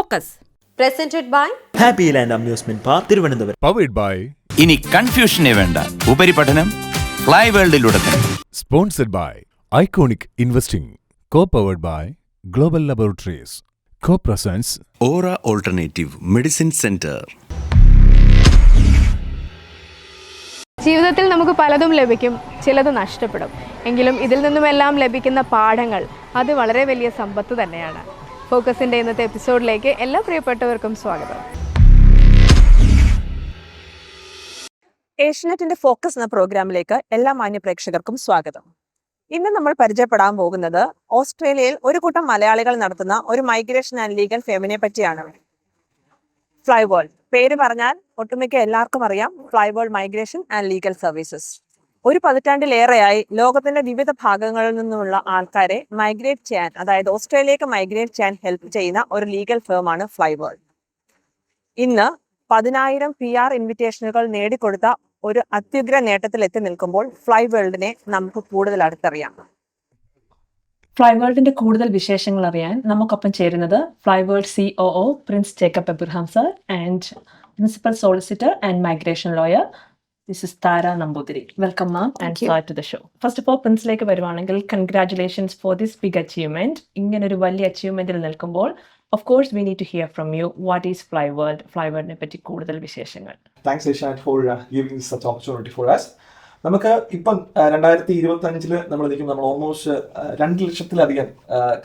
Focus. Presented by Happy Land Amusement Park, Thiruvananthapuram. Powered by ഇനി കൺഫ്യൂഷനേ വേണ്ട, ഉപരിപഠനം ഫ്ലൈ വേൾഡിലൂടെ തന്നെ. Sponsored by Iconic Investing. Co-powered by Global Laboratories. Co-presents aura alternative medicine centre. ജീവിതത്തിൽ നമുക്ക് പലതും ലഭിക്കും, ചിലത് നഷ്ടപ്പെടും. എങ്കിലും ഇതിൽ നിന്നുമെല്ലാം ലഭിക്കുന്ന പാഠങ്ങൾ അത് വളരെ വലിയ സമ്പത്ത് തന്നെയാണ്. ഫോക്കസിൻ്റെ ഇന്നത്തെ എപ്പിസോഡിലേക്ക് എല്ലാ പ്രിയപ്പെട്ടവർക്കും സ്വാഗതം. ഏഷ്യനെറ്റിന്റെ ഫോക്കസ് എന്ന പ്രോഗ്രാമിലേക്ക് എല്ലാ മാന്യ പ്രേക്ഷകർക്കും സ്വാഗതം. ഇന്ന് നമ്മൾ പരിചയപ്പെടാൻ പോകുന്നത് ഓസ്ട്രേലിയയിൽ ഒരു കൂട്ടം മലയാളികൾ നടത്തുന്ന ഒരു മൈഗ്രേഷൻ ആൻഡ് ലീഗൽ ഫേമിനെ പറ്റിയാണ്. ഫ്ലൈവേൾഡ് പേര് പറഞ്ഞാൽ ഒട്ടുമിക്ക എല്ലാവർക്കും അറിയാം. ഫ്ലൈവേൾഡ് മൈഗ്രേഷൻ ആൻഡ് ലീഗൽ സർവീസസ് ഒരു പതിറ്റാണ്ടിലേറെയായി ലോകത്തിന്റെ വിവിധ ഭാഗങ്ങളിൽ നിന്നുള്ള ആൾക്കാരെ മൈഗ്രേറ്റ് ചെയ്യാൻ, അതായത് ഓസ്ട്രേലിയയിലേക്ക് മൈഗ്രേറ്റ് ചെയ്യാൻ ഹെൽപ്പ് ചെയ്യുന്ന ഒരു ലീഗൽ ഫേമാണ് ഫ്ലൈവേൾഡ്. ഇന്ന് 10,000 PR ഇൻവിറ്റേഷനുകൾ നേടിക്കൊടുത്ത ഒരു അത്യുഗ്ര നേട്ടത്തിൽ എത്തി നിൽക്കുമ്പോൾ ഫ്ലൈവേൾഡിനെ നമുക്ക് കൂടുതൽ അടുത്തറിയാം. ഫ്ലൈവേൾഡിന്റെ കൂടുതൽ വിശേഷങ്ങൾ അറിയാൻ നമുക്കൊപ്പം ചേരുന്നത് Flyworld COO Prince Jacob Abraham sir and principal solicitor and migration lawyer this is Thara Namboothiri. Welcome ma'am and start to the show. First of all പ്രിൻസിലേക്ക് വരുവാണെങ്കിൽ congratulations for this big achievement. ഇങ്ങനൊരു വലിയ അച്ചീവ്മെന്റിൽ നിൽക്കുമ്പോൾ of course we need to hear from you what is Flyworld, ഫ്ലൈവേൾഡിനെ പറ്റി കൂടുതൽ വിശേഷങ്ങൾ. Thanks Aisha for giving such opportunity for us. നമുക്ക് ഇപ്പം 2025 നമ്മൾ നിൽക്കും, നമ്മൾ ഓൾമോസ്റ്റ് 2 ലക്ഷത്തിലധികം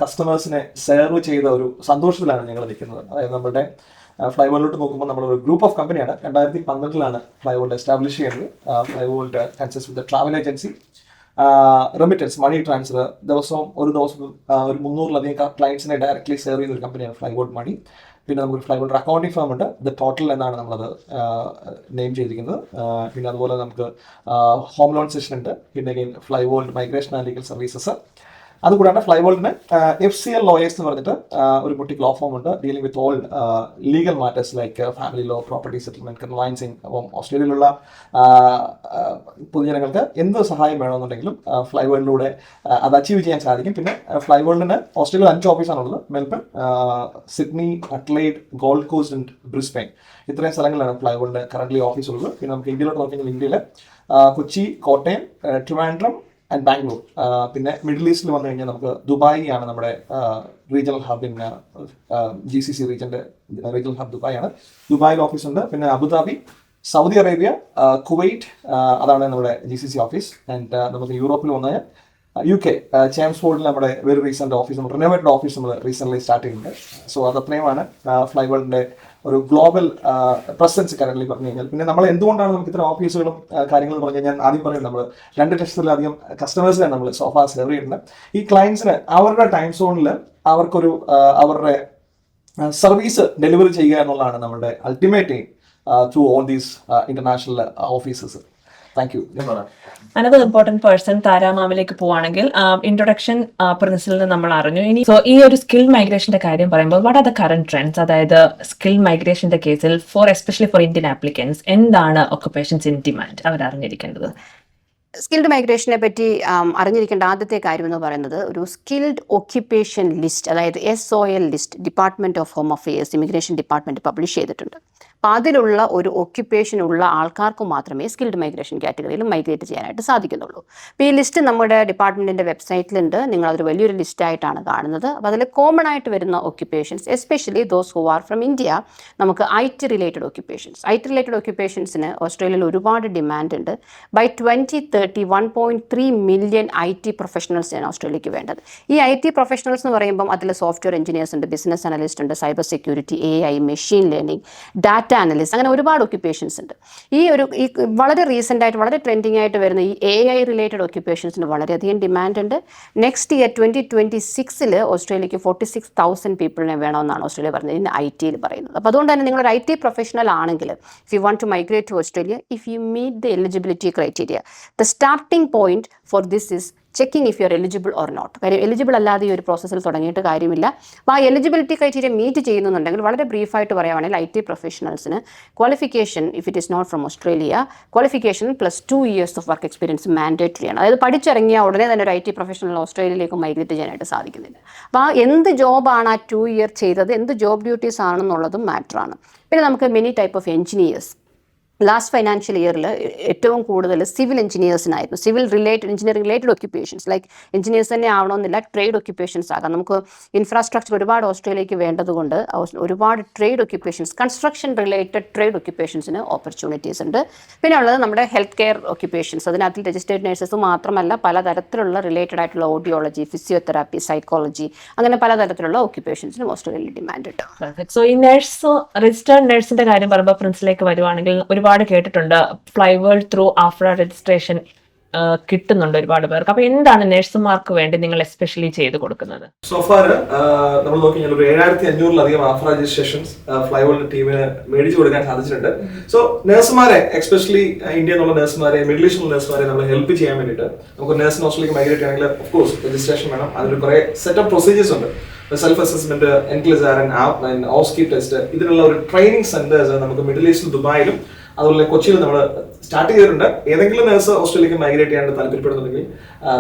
കസ്റ്റമേഴ്സിനെ സെർവ് ചെയ്ത ഒരു സന്തോഷത്തിലാണ് ഞങ്ങൾ നിൽക്കുന്നത്. അതായത് നമ്മുടെ ഫ്ലൈവേൾഡിലോട്ട് നോക്കുമ്പോൾ നമ്മളൊരു ഗ്രൂപ്പ് ഓഫ് കമ്പനിയാണ്. 2012 ഫ്ലൈവേൾഡ് എസ്റ്റാബ്ലിഷ് ചെയ്യുന്നത്. Flyworld consist with travel agency, remittance, money transfer. ഒരു ദിവസം ഒരു 300-ലധികം ക്ലയൻസിനെ ഡയറക്ട്ലി സെർവ് ചെയ്യുന്ന ഒരു കമ്പനിയാണ് ഫ്ലൈവേൾഡ് മണി. പിന്നെ നമുക്കൊരു ഫ്ലൈവേൾഡ് അക്കൗണ്ടിംഗ് ഫേം ഉണ്ട്, ദ ടോട്ടൽ എന്നാണ് നമ്മളത് നെയിം ചെയ്തിരിക്കുന്നത്. പിന്നെ അതുപോലെ നമുക്ക് ഹോം ലോൺ സെഷൻ ഉണ്ട്. പിന്നെ again Flyworld migration and legal services. അതുകൂടാണ്ട് ഫ്ലൈവേൾഡിന് FCL ലോയേഴ്സ് എന്ന് പറഞ്ഞിട്ട് ഒരു ബുട്ടിക് ലോ ഫോം ഉണ്ട്, dealing with all legal matters like family law, property settlement, conveyancing. അപ്പം ഓസ്ട്രേലിയയിലുള്ള പൊതുജനങ്ങൾക്ക് എന്ത് സഹായം വേണമെന്നുണ്ടെങ്കിലും ഫ്ലൈവേൾഡിലൂടെ അത് അച്ചീവ് ചെയ്യാൻ സാധിക്കും. പിന്നെ ഫ്ലൈവേൾഡിന് ഓസ്ട്രേലിയയിൽ 5 ഓഫീസാണുള്ളത്: Melbourne, Sydney, Adelaide, Gold Coast and Brisbane. ഇത്രയും സ്ഥലങ്ങളിലാണ് ഫ്ലൈവേൾഡിന് കറന്റ്ലി ഓഫീസ് ഉള്ളത്. പിന്നെ നമുക്ക് ഇന്ത്യയിലോട്ട് നോക്കിയാൽ ഇന്ത്യയിൽ കൊച്ചി, കോട്ടയം, ട്രിവാൻഡ്രം ആൻഡ് ബാംഗ്ലൂർ. പിന്നെ മിഡിൽ ഈസ്റ്റിൽ വന്നു കഴിഞ്ഞാൽ നമുക്ക് ദുബായ് ആണ് നമ്മുടെ റീജിയണൽ ഹബ്. GCC റീജിയൻ്റെ റീജിയണൽ ഹബ് ദുബായ് ആണ്. ദുബായിൽ ഓഫീസുണ്ട്. പിന്നെ അബുദാബി, സൗദി അറേബ്യ, കുവൈറ്റ്, അതാണ് നമ്മുടെ GCC ഓഫീസ്. ആൻഡ് നമുക്ക് യൂറോപ്പിൽ വന്നാൽ UK ചേംസ്ഫോർഡിൽ നമ്മുടെ വെരി റീസെന്റ് ഓഫീസ്, നമ്മൾ റിനോവേറ്റഡ് ഓഫീസ് നമ്മൾ റീസെന്റ് സ്റ്റാർട്ട് ചെയ്യുന്നുണ്ട്. സോ അതത്രയുമാണ് ഫ്ലൈവേൾഡിന്റെ ഒരു ഗ്ലോബൽ പ്രസൻസ് കറന്റ് പറഞ്ഞു കഴിഞ്ഞാൽ. പിന്നെ നമ്മൾ എന്തുകൊണ്ടാണ് നമുക്ക് ഇത്ര ഓഫീസുകളും കാര്യങ്ങളും പറഞ്ഞു കഴിഞ്ഞാൽ, ആദ്യം പറയുന്നത് നമ്മൾ 2 ലക്ഷത്തിലധികം കസ്റ്റമേഴ്സിനാണ് നമ്മൾ സോഫാ സെർവ് ചെയ്യുന്നത്. ഈ ക്ലയൻസിന് അവരുടെ ടൈം സോണിൽ അവർക്കൊരു അവരുടെ സർവീസ് ഡെലിവറി ചെയ്യുക എന്നുള്ളതാണ് നമ്മുടെ ultimate aim through all these international offices. Thank you. Another important person Thara മാമിലേക്ക് പോവാണെങ്കിൽ ഇൻട്രൊഡക്ഷൻ പ്രിൻസിൽ നിന്ന് നമ്മൾ അറിഞ്ഞു. ഇനി സോ ഈ ഒരു സ്കിൽ മൈഗ്രേഷന്റെ കാര്യം പറയുമ്പോൾ what are the current trends, അതായത് സ്കിൽ മൈഗ്രേഷന്റെ കേസിൽ എസ്പെഷ്യലി ഫോർ ഇന്ത്യൻ ആപ്ലിക്കൻസ് എന്താണ് ഒക്കുപേഷൻസ് ഇൻ ഡിമാൻഡ് അവർ അറിഞ്ഞിരിക്കേണ്ടത്? സ്കിൽഡ് മൈഗ്രേഷനെ പറ്റി അറിഞ്ഞിരിക്കേണ്ട ആദ്യത്തെ കാര്യം എന്ന് പറയുന്നത് ഒരു സ്കിൽഡ് ഓക്യുപ്പേഷൻ ലിസ്റ്റ്, അതായത് SOL list department of home affairs, immigration department publish ചെയ്തിട്ടുണ്ട്. അപ്പോൾ അതിലുള്ള ഒരു ഓക്യുപ്പേഷൻ ഉള്ള ആൾക്കാർക്ക് മാത്രമേ സ്കിൽഡ് മൈഗ്രേഷൻ കാറ്റഗറിയിൽ മൈഗ്രേറ്റ് ചെയ്യാനായിട്ട് സാധിക്കുന്നുള്ളൂ. അപ്പോൾ ഈ ലിസ്റ്റ് നമ്മുടെ ഡിപ്പാർട്ട്മെൻറ്റിൻ്റെ വെബ്സൈറ്റിലുണ്ട്. നിങ്ങളതൊരു വലിയൊരു ലിസ്റ്റായിട്ടാണ് കാണുന്നത്. അപ്പോൾ അതിൽ കോമൺ ആയിട്ട് വരുന്ന occupations, especially those who are from India, നമുക്ക് IT റിലേറ്റഡ് ഓക്യുപ്പേഷൻസിന് ഓസ്ട്രേലിയയിൽ ഒരുപാട് ഡിമാൻഡ് ഉണ്ട്. ബൈ 2030 1.3 മില്യൺ IT പ്രൊഫഷണൽസാണ് ഓസ്ട്രേലിയക്ക് വേണ്ടത്. ഈ IT പ്രൊഫഷണൽസ് എന്ന് പറയുമ്പം അതിൽ സോഫ്റ്റ്വെയർ എഞ്ചിനീയേഴ്സ് ഉണ്ട്, ബിസിനസ് അനലിസ്റ്റ് ഉണ്ട്, cyber security, AI, machine learning, data analyst, അങ്ങനെ ഒരുപാട് ഓക്യുപ്പേഷൻസ് ഉണ്ട്. ഈ വളരെ റീസെൻ്റായിട്ട് വളരെ ട്രെൻഡിങ് ആയിട്ട് വരുന്ന ഈ AI റിലേറ്റഡ് ഓക്യുപ്പേഷൻസിന് വളരെയധികം ഡിമാൻഡ് ഉണ്ട്. നെക്സ്റ്റ് ഇയർ 2026 ഓസ്ട്രേലിയക്ക് 46,000 പീപ്പിളിനെ വേണമെന്നാണ് ഓസ്ട്രേലിയ പറഞ്ഞത്, ഇന്ന് IT പറയുന്നത്. അപ്പോൾ അതുകൊണ്ട് തന്നെ നിങ്ങളൊരു IT പ്രൊഫഷണൽ ആണെങ്കിൽ, if you want to migrate to Australia, if you meet the eligibility criteria, the starting point for this is checking if you are eligible or not. കാര്യം എലിജിബിൾ അല്ലാതെ ഈ ഒരു പ്രോസസ്സിൽ തുടങ്ങിയിട്ട് കാര്യമില്ല. അപ്പോൾ ആ എലിജിബിലിറ്റി ക്രൈറ്റീരിയ മീറ്റ് ചെയ്യുന്നുണ്ടെങ്കിൽ വളരെ ബ്രീഫായിട്ട് പറയുവാണെങ്കിൽ IT പ്രൊഫഷണൽസിന് qualification if it is not from Australia qualification +2 years of work experience mandatory ആണ്. അതായത് പഠിച്ചിറങ്ങിയ ഉടനെ തന്നെ ഒരു IT പ്രൊഫഷണൽ ഓസ്ട്രേലിയയിലേക്ക് മൈഗ്രേറ്റ് ചെയ്യാനായിട്ട് സാധിക്കുന്നില്ല. അപ്പോൾ ആ എന്ത് ജോബാണ് ആ 2 year ചെയ്തത്, എന്ത് ജോബ് ഡ്യൂട്ടീസ് ആണെന്നുള്ളതും മാറ്ററാണ്. പിന്നെ നമുക്ക് many type of engineers. Last financial ഇയറിൽ ഏറ്റവും കൂടുതൽ സിവിൽ എഞ്ചിനീയേഴ്സിനായിരുന്നു. Engineering related occupations like engineers തന്നെ ആവണമെന്നില്ല, ട്രേഡ് ഒക്യുപ്പേഷൻസ് ആകാം. നമുക്ക് ഇൻഫ്രാസ്ട്രക്ചർ ഒരുപാട് ഓസ്ട്രേലിയക്ക് വേണ്ടതുകൊണ്ട് ഒരുപാട് trade occupations, construction related trade ഒക്യുപ്പേഷൻസിന് ഓപ്പർച്യൂണിറ്റീസ് ഉണ്ട്. പിന്നെ ഉള്ളത് നമ്മുടെ ഹെൽത്ത് കെയർ ഒക്യുപ്പേഷൻസ്. അതിനകത്ത് രജിസ്റ്റേർഡ് നഴ്സസ് മാത്രമല്ല പലതരത്തിലുള്ള റിലേറ്റഡ് ആയിട്ടുള്ള ഓഡിയോളജി, ഫിസിയോതെറാപ്പി, സൈക്കോളജി, അങ്ങനെ പലതരത്തിലുള്ള ഒക്യുപ്പേഷൻസിനും ഓസ്ട്രേലിയയിൽ ഡിമാൻഡ് ഉണ്ട്. സോ ഈ നഴ്സ്, രജിസ്റ്റേർഡ് നഴ്സിന്റെ കാര്യം പറയുമ്പോൾ പ്രിൻസിലേക്ക് വരുവാണെങ്കിൽ ഒരുപാട് കേട്ടിട്ടുണ്ട് ഫ്ലൈവേൾഡ് ത്രൂ ആഫ്ര രജിസ്ട്രേഷൻ കിട്ടുന്നുണ്ട് ഒരുപാട് പേർക്ക്. അപ്പൊ എന്താണ് നഴ്സുമാർക്ക് വേണ്ടി നിങ്ങൾ എസ്പെഷ്യലി ചെയ്ത് കൊടുക്കുന്നത്? സോഫാർ നമ്മൾ നോക്കി കഴിഞ്ഞാൽ ഒരു 7500-ലധികം ആഫ്ര രജിസ്ട്രേഷൻസ് ഫ്ലൈവേൾഡ് ടീമിന് മേടിച്ചു കൊടുക്കാൻ സാധിച്ചിട്ടുണ്ട്. സോ നഴ്സുമാരെ, എസ്പെഷ്യലി ഇന്ത്യയിൽ നിന്നുള്ള നഴ്സുമാരെ, മിഡിൽ ഈസ്റ്റിലുള്ള നഴ്സുമാരെ നമ്മൾ ഹെൽപ്പ് ചെയ്യാൻ വേണ്ടിയിട്ട് നമുക്ക് നഴ്സിന് ഓസ്ട്രേലിയക്ക് മൈഗ്രേറ്റ് ചെയ്യണമെങ്കിൽ ഓഫ് കോഴ്സ് രജിസ്ട്രേഷൻ വേണം. അതിൽ കുറെ സെറ്റ് ഓഫ് പ്രൊസീജിയേഴ്സ് ഉണ്ട്. സെൽഫ് അസസ്മെന്റ്, എൻക്ലിസാർ, ഓസ്കി ടെസ്റ്റ്, ഇതിനുള്ള ഒരു ട്രെയിനിങ് സെന്റേഴ്സ് നമുക്ക് മിഡിൽ ഈസ്റ്റിൽ ദുബായിലും അതുപോലെ കൊച്ചിയിൽ നമ്മൾ സ്റ്റാർട്ട് ചെയ്തിട്ടുണ്ട്. ഏതെങ്കിലും നഴ്സ് ഓസ്ട്രേലിയക്ക് മൈഗ്രേറ്റ് ചെയ്യാൻ താല്പര്യപ്പെടുന്നുണ്ടെങ്കിൽ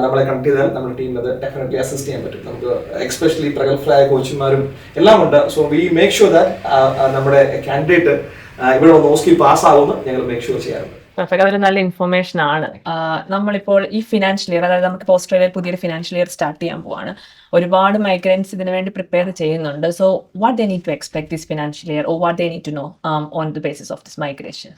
നമ്മളെ കണക്ട് ചെയ്താൽ നമ്മുടെ ടീമിൽ അത് ഡെഫിനറ്റ്ലി അസിസ്റ്റ് ചെയ്യാൻ പറ്റും. നമുക്ക് എക്സ്പെഷ്യലി പ്രഗത്ഭരായ കോച്ചുമാരും എല്ലാം ഉണ്ട്. So we make sure that നമ്മുടെ കാൻഡിഡേറ്റ് ഇവിടെ വന്ന് ഓസ്കി പാസ് ആകുമെന്ന് ഞങ്ങൾ മേക്ക് ഷുവർ ചെയ്യാറുണ്ട്. അതൊരു നല്ല ഇൻഫർമേഷൻ ആണ്. നമ്മളിപ്പോൾ ഈ ഫിനാൻഷ്യൽ ഇയർ, അതായത് നമുക്ക് ഓസ്ട്രേലിയയിൽ പുതിയൊരു ഫിനാൻഷ്യൽ ഇയർ സ്റ്റാർട്ട് ചെയ്യാൻ പോവാണ്. ഒരുപാട് മൈഗ്രൻസ് ഇതിനു വേണ്ടി പ്രിപ്പയർ ചെയ്യുന്നുണ്ട്. So what they need to expect this financial year, or what they need to know on the basis of this migration?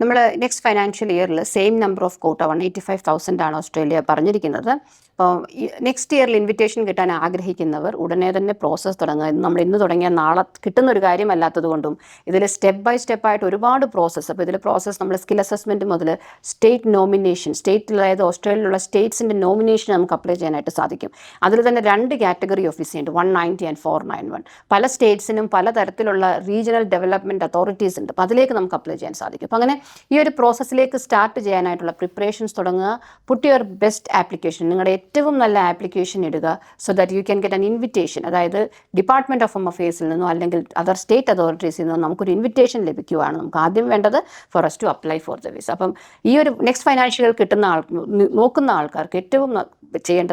നമ്മൾ നെക്സ്റ്റ് ഫൈനാൻഷ്യൽ ഇയറിൽ സെയിം നമ്പർ ഓഫ് കോട്ട 185,000 ആണ് Australia പറഞ്ഞിരിക്കുന്നത്. അപ്പോൾ നെക്സ്റ്റ് ഇയറിൽ invitation കിട്ടാൻ ആഗ്രഹിക്കുന്നവർ ഉടനെ തന്നെ പ്രോസസ്സ് തുടങ്ങുക. നമ്മൾ ഇന്ന് തുടങ്ങിയ നാളെ കിട്ടുന്ന ഒരു കാര്യമല്ലാത്തത് കൊണ്ടും ഇതിൽ സ്റ്റെപ്പ് ബൈ സ്റ്റെപ്പായിട്ട് ഒരുപാട് പ്രോസസ്സ്. അപ്പോൾ ഇതിൽ പ്രോസസ്സ് നമ്മൾ സ്കിൽ അസസ്മെൻറ്റ് മുതൽ സ്റ്റേറ്റ് നോമിനേഷൻ, അതായത് ഓസ്ട്രേലിയയിലുള്ള സ്റ്റേറ്റ്സിൻ്റെ നോമിനേഷൻ നമുക്ക് അപ്ലൈ ചെയ്യാനായിട്ട് സാധിക്കും. അതിൽ തന്നെ 2 കാറ്റഗറി ഓഫ് വിസ ഉണ്ട്, 190 and 491. പല സ്റ്റേറ്റ്സിനും പലതരത്തിലുള്ള റീജിയണൽ ഡെവലപ്മെൻറ്റ് അതോറിറ്റീസ് ഉണ്ട്. അപ്പോൾ അതിലേക്ക് നമുക്ക് അപ്ലൈ ചെയ്യാൻ സാധിക്കും. അപ്പോൾ അങ്ങനെ ഈ ഒരു പ്രോസസ്സിലേക്ക് സ്റ്റാർട്ട് ചെയ്യാനായിട്ടുള്ള പ്രിപ്പറേഷൻസ് തുടങ്ങുക. പുട്ട് യുവർ ബെസ്റ്റ് ആപ്ലിക്കേഷൻ, നിങ്ങളുടെ ഏറ്റവും നല്ല ആപ്ലിക്കേഷൻ ഇടുക. So that you can get an invitation. അതായത് ഡിപ്പാർട്ട്മെൻറ്റ് ഓഫ് ഹോം അഫയേഴ്സിൽ നിന്നോ അല്ലെങ്കിൽ അതർ സ്റ്റേറ്റ് അതോറിറ്റീസിൽ നിന്നോ നമുക്കൊരു ഇൻവിറ്റേഷൻ ലഭിക്കുകയാണ്. നമുക്ക് ആദ്യം വേണ്ടത് for us to apply for the visa. അപ്പം ഈ ഒരു നെക്സ്റ്റ് ഫൈനാൻഷ്യൽ ഇയർ നോക്കുന്ന ആൾക്കാർക്ക് ഏറ്റവും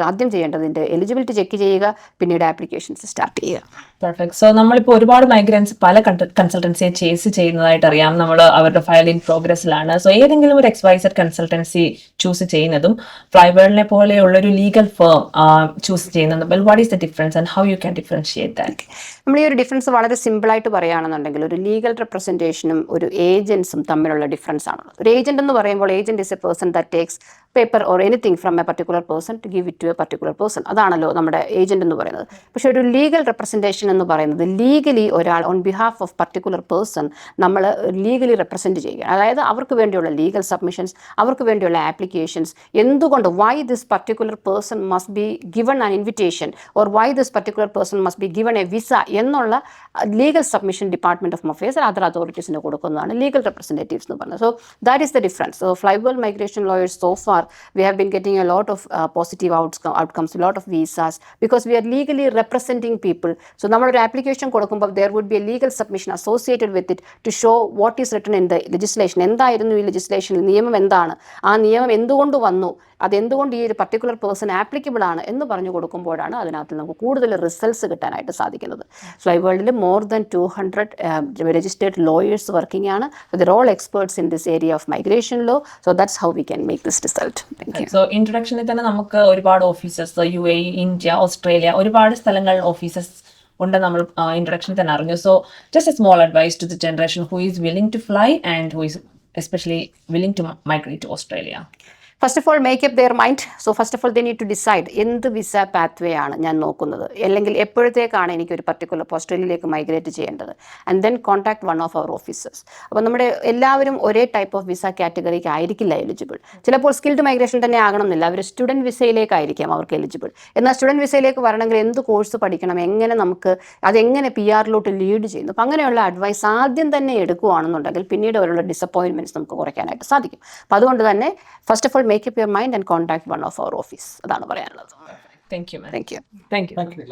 ആദ്യം ചെയ്യേണ്ടത് ഇതിൻ്റെ എലിജിബിലിറ്റി ചെക്ക് ചെയ്യുക, പിന്നീട് ആപ്ലിക്കേഷൻസ് സ്റ്റാർട്ട് ചെയ്യുക. പെർഫെക്റ്റ്. സോ നമ്മളിപ്പോൾ ഒരുപാട് മൈഗ്രൻസ് പല കൺസൾട്ടൻസിയെ ചേസ് ചെയ്യുന്നതായിട്ട് അറിയാം. നമ്മൾ അവരുടെ ഫയൽ ഇൻ പ്രോഗ്രസ്സിലാണ്. സോ ഏതെങ്കിലും ഒരു XYZ കൺസൾട്ടൻസി ചൂസ് ചെയ്യുന്നതും ഫ്ലൈവേൾഡിനെ പോലെയുള്ള ഒരു ലീഗൽ ഫേം ചൂസ് ചെയ്യുന്നതും, what is the difference and how you can differentiate that? നമ്മൾ ഈ ഒരു ഡിഫറൻസ് വളരെ സിമ്പിളായിട്ട് പറയുകയാണെന്നുണ്ടെങ്കിൽ ഒരു ലീഗൽ റെപ്രസെൻറ്റേഷനും ഒരു ഏജൻസും തമ്മിലുള്ള ഡിഫറൻസ് ആണുള്ളത്. ഒരു ഏജന്റ് എന്ന് പറയുമ്പോൾ agent is a person that takes paper or anything from a particular person to give it to a particular person. അതാണല്ലോ നമ്മുടെ ഏജന്റ് എന്ന് പറയുന്നത്. പക്ഷേ ഒരു ലീഗൽ റെപ്രസെൻറ്റേഷൻ എന്ന് പറയുന്നത് ലീഗലി ഒരാൾ on behalf of particular person നമ്മൾ ലീഗലി റെപ്രസെൻറ്റ് ചെയ്യുക. അതായത് അവർക്ക് വേണ്ടിയുള്ള ലീഗൽ സബ്മിഷൻസ്, അവർക്ക് വേണ്ടിയുള്ള ആപ്ലിക്കേഷൻസ്, എന്തുകൊണ്ട് why this particular person must be given an invitation or why this particular person must be given a visa എന്നുള്ള legal submission department of home affairs other അതോറിറ്റീസിന് കൊടുക്കുന്നതാണ് ലീഗൽ റെപ്രസെൻറ്റേറ്റീവ്സ് എന്ന് പറയുന്നത്. So that is the difference. So Flyworld migration lawyers so far we have been getting a lot of positive outcomes, a lot of visas because we are legally representing people. So നമ്മളൊരു application കൊടുക്കുമ്പോൾ there would be a legal submission associated with it to show what is written in the legislation. എന്തായിരുന്നു ഈ ലെജിസ്ലേഷനിൽ, നിയമം എന്താണ്, ആ നിയമം എന്തുകൊണ്ട് വന്നു, അതെന്തുകൊണ്ട് ഈ ഒരു പർട്ടിക്കുലർ പേഴ്സൺ ആപ്ലിക്കബിൾ ആണ് എന്ന് പറഞ്ഞു കൊടുക്കുമ്പോഴാണ് അതിനകത്ത് നമുക്ക് കൂടുതൽ റിസൾട്ട്സ് കിട്ടാനായിട്ട് സാധിക്കുന്നത്. ഫ്ലൈവേൾഡിൽ more than 200 registered lawyers working ആണ്. They're all experts in this area of migration law. So that's how we can make this result. So ഇൻട്രൊഡക്ഷനിൽ തന്നെ നമുക്ക് ഒരുപാട് ഓഫീസേഴ്സ്, UAE, ഇന്ത്യ, ഓസ്ട്രേലിയ, ഒരുപാട് സ്ഥലങ്ങളിൽ ഓഫീസേഴ്സ് ഉണ്ട് നമ്മൾ ഇൻട്രൊഡക്ഷനിൽ തന്നെ അറിഞ്ഞു. So just a small advice to the generation who is willing to fly and who is especially willing to migrate to Australia. First of all make up their mind. So first of all they need to decide എന്ത് visa pathway ആണ് ഞാൻ നോക്കുന്നത്, അല്ലെങ്കിൽ എപ്പോഴത്തേക്കാണ് എനിക്ക് ഒരു particular ഓസ്ട്രേലിയയിലേക്ക് migrate ചെയ്യേണ്ടത്. And then contact one of our officers. അപ്പോൾ നമ്മുടെ എല്ലാവരും ഒരേ ടൈപ്പ് ഓഫ് വിസ കാറ്റഗറിക്ക് ആയിരിക്കില്ല എലിജിബിൾ. ചിലപ്പോൾ സ്കിൽഡ് മൈഗ്രേഷൻ തന്നെ ആകണമെന്നില്ല, അവർ സ്റ്റുഡൻറ്റ് വിസയിലേക്കായിരിക്കാം അവർക്ക് എലിജിബിൾ. എന്നാൽ സ്റ്റുഡൻറ്റ് വിസയിലേക്ക് വരണമെങ്കിൽ എന്ത് കോഴ്സ് പഠിക്കണം, എങ്ങനെ നമുക്ക് അതെങ്ങനെ PR-ലോട്ട് ലീഡ് ചെയ്യുന്നു, അപ്പോൾ അങ്ങനെയുള്ള അഡ്വൈസ് ആദ്യം തന്നെ എടുക്കുകയാണെന്നുണ്ടെങ്കിൽ പിന്നീട് അവരുടെ ഡിസപ്പോയിൻമെൻറ്റ്സ് നമുക്ക് കുറയ്ക്കാനായിട്ട് സാധിക്കും. അപ്പോൾ അതുകൊണ്ട് തന്നെ first of all make up your mind and contact one of our office. അതാണ് പറയാനുള്ളത്. Thank you ma'am. Thank you. Thank you. Thank you.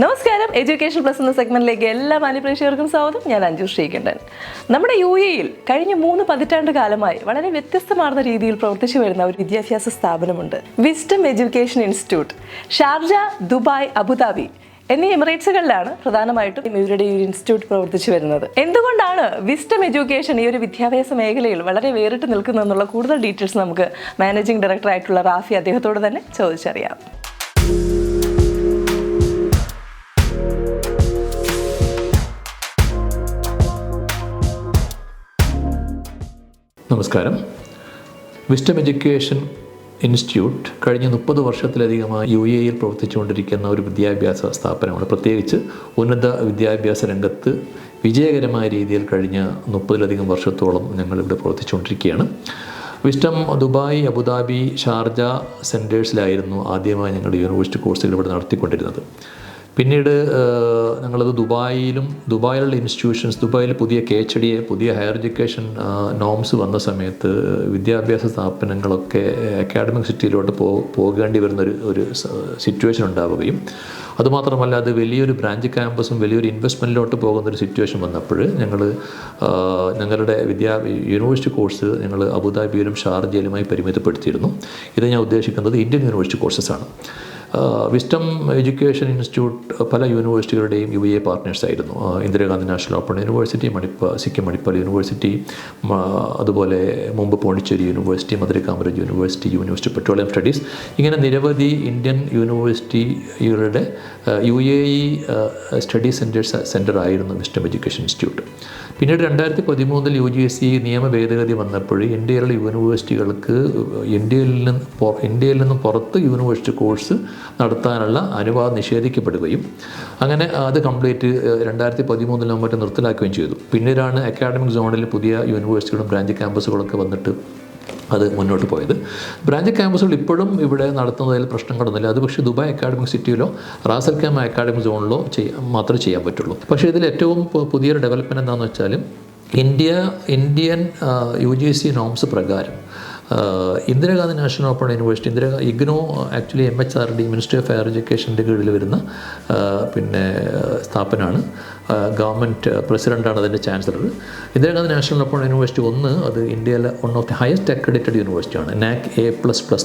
നമസ്കാരം, എഡ്യൂക്കേഷൻ പ്ലസ് എന്ന സെഗ്മെന്റിലേക്ക് എല്ലാ മാന്യപ്രേക്ഷകർക്കും സ്വാഗതം. ഞാൻ അഞ്ജു ശ്രീകണ്ഠൻ. നമ്മുടെ UAE-യിൽ കഴിഞ്ഞ 3 പതിറ്റാണ്ട് കാലമായി വളരെ വ്യത്യസ്തമാർന്ന രീതിയിൽ പ്രവർത്തിച്ചു വരുന്ന ഒരു വിദ്യാഭ്യാസ സ്ഥാപനമുണ്ട്. Wisdom Education Institute. Sharjah, Dubai, Abu Dhabi എന്നീ എമിറേറ്റ്സുകളിലാണ് പ്രധാനമായിട്ടും ഇവരുടെ ഈ ഇൻസ്റ്റിറ്റ്യൂട്ട് പ്രവർത്തിച്ചു വരുന്നത്. എന്തുകൊണ്ടാണ് വിസ്ഡം എഡ്യൂക്കേഷൻ ഈ ഒരു വിദ്യാഭ്യാസ മേഖലയിൽ വളരെ വേറിട്ട് നിൽക്കുന്നതെന്നുള്ള കൂടുതൽ ഡീറ്റെയിൽസ് നമുക്ക് മാനേജിംഗ് ഡയറക്ടർ ആയിട്ടുള്ള റാഫി അദ്ദേഹത്തോട് തന്നെ ചോദിച്ചറിയാം. നമസ്കാരം. വിസ്ഡം എഡ്യൂക്കേഷൻ ഇൻസ്റ്റിറ്റ്യൂട്ട് കഴിഞ്ഞ 30 വർഷത്തിലധികമായി UAE-യിൽ പ്രവർത്തിച്ചുകൊണ്ടിരിക്കുന്ന ഒരു വിദ്യാഭ്യാസ സ്ഥാപനമാണ്. പ്രത്യേകിച്ച് ഉന്നത വിദ്യാഭ്യാസ രംഗത്ത് വിജയകരമായ രീതിയിൽ കഴിഞ്ഞ 30-ലധികം വർഷത്തോളം ഞങ്ങളിവിടെ പ്രവർത്തിച്ചുകൊണ്ടിരിക്കുകയാണ്. വിസ്ഡം ദുബായ്, അബുദാബി, ഷാർജ സെൻറ്റേഴ്സിലായിരുന്നു ആദ്യമായി ഞങ്ങളുടെ യൂണിവേഴ്സിറ്റി കോഴ്സുകൾ ഇവിടെ നടത്തിക്കൊണ്ടിരുന്നത്. പിന്നീട് ഞങ്ങളത് ദുബായിലുള്ള ഇൻസ്റ്റിറ്റ്യൂഷൻസ്, ദുബായിൽ പുതിയ KHDA, പുതിയ ഹയർ എഡ്യൂക്കേഷൻ നോംസ് വന്ന സമയത്ത് വിദ്യാഭ്യാസ സ്ഥാപനങ്ങളൊക്കെ അക്കാഡമിക് സിറ്റിയിലോട്ട് പോകേണ്ടി വരുന്ന ഒരു സിറ്റുവേഷൻ ഉണ്ടാവുകയും അതുമാത്രമല്ല അത് വലിയൊരു ബ്രാഞ്ച് ക്യാമ്പസും വലിയൊരു ഇൻവെസ്റ്റ്മെൻറ്റിലോട്ട് പോകുന്നൊരു സിറ്റുവേഷൻ വന്നപ്പോൾ ഞങ്ങളുടെ യൂണിവേഴ്സിറ്റി കോഴ്സ് ഞങ്ങൾ അബുദാബിയിലും ഷാർജയിലുമായി പരിമിതപ്പെടുത്തിയിരുന്നു. ഇത് ഞാൻ ഉദ്ദേശിക്കുന്നത് ഇന്ത്യൻ യൂണിവേഴ്സിറ്റി കോഴ്സസാണ്. വിസ്ഡം എഡ്യൂക്കേഷൻ ഇൻസ്റ്റിറ്റ്യൂട്ട് പല യൂണിവേഴ്സിറ്റികളുടെയും UAE പാർട്ട്നേഴ്സായിരുന്നു. Indira Gandhi National Open University, Sikkim Manipal University, അതുപോലെ മുമ്പ് Pondicherry University, Madurai Kamaraj University, University Petroleum Studies, ഇങ്ങനെ നിരവധി ഇന്ത്യൻ യൂണിവേഴ്സിറ്റികളുടെ UAE സ്റ്റഡി സെൻറ്ററായിരുന്നു വിസ്ഡം എഡ്യൂക്കേഷൻ ഇൻസ്റ്റിറ്റ്യൂട്ട്. പിന്നീട് 2013 UGC നിയമ ഭേദഗതി വന്നപ്പോൾ ഇന്ത്യയിലുള്ള യൂണിവേഴ്സിറ്റികൾക്ക് ഇന്ത്യയിൽ നിന്നും പുറത്ത് യൂണിവേഴ്സിറ്റി കോഴ്സ് നടത്താനുള്ള അനുവാദം നിഷേധിക്കപ്പെടുകയും അങ്ങനെ അത് കംപ്ലീറ്റ് 2013 മറ്റും നിർത്തലാക്കുകയും ചെയ്തു. പിന്നീടാണ് അക്കാഡമിക് സോണിൽ പുതിയ യൂണിവേഴ്സിറ്റികളും ബ്രാഞ്ച് ക്യാമ്പസുകളൊക്കെ വന്നിട്ട് അത് മുന്നോട്ട് പോയത്. ബ്രാഞ്ച് ക്യാമ്പസുകൾ ഇപ്പോഴും ഇവിടെ നടത്തുന്നതിൽ പ്രശ്നങ്ങളൊന്നുമില്ല. അത് പക്ഷേ ദുബായ് അക്കാഡമിക് സിറ്റിയിലോ റാസൽ ഖൈമ അക്കാഡമിക് സോണിലോ മാത്രമേ ചെയ്യാൻ പറ്റുള്ളൂ. പക്ഷേ ഇതിൽ ഏറ്റവും പുതിയൊരു ഡെവലപ്മെൻറ്റ് എന്താണെന്ന് വെച്ചാൽ ഇന്ത്യൻ UGC നോംസ് പ്രകാരം Indira Gandhi National Open University, IGNOU actually MHRD, ministry of higher എഡ്യൂക്കേഷൻ്റെ കീഴിൽ വരുന്ന സ്ഥാപനമാണ്. ഗവൺമെൻറ് പ്രസിഡൻ്റാണ് അതിൻ്റെ chancellor. Indira Gandhi National Open University അത് ഇന്ത്യയിലെ one of the highest accredited യൂണിവേഴ്സിറ്റിയാണ്. NAC A++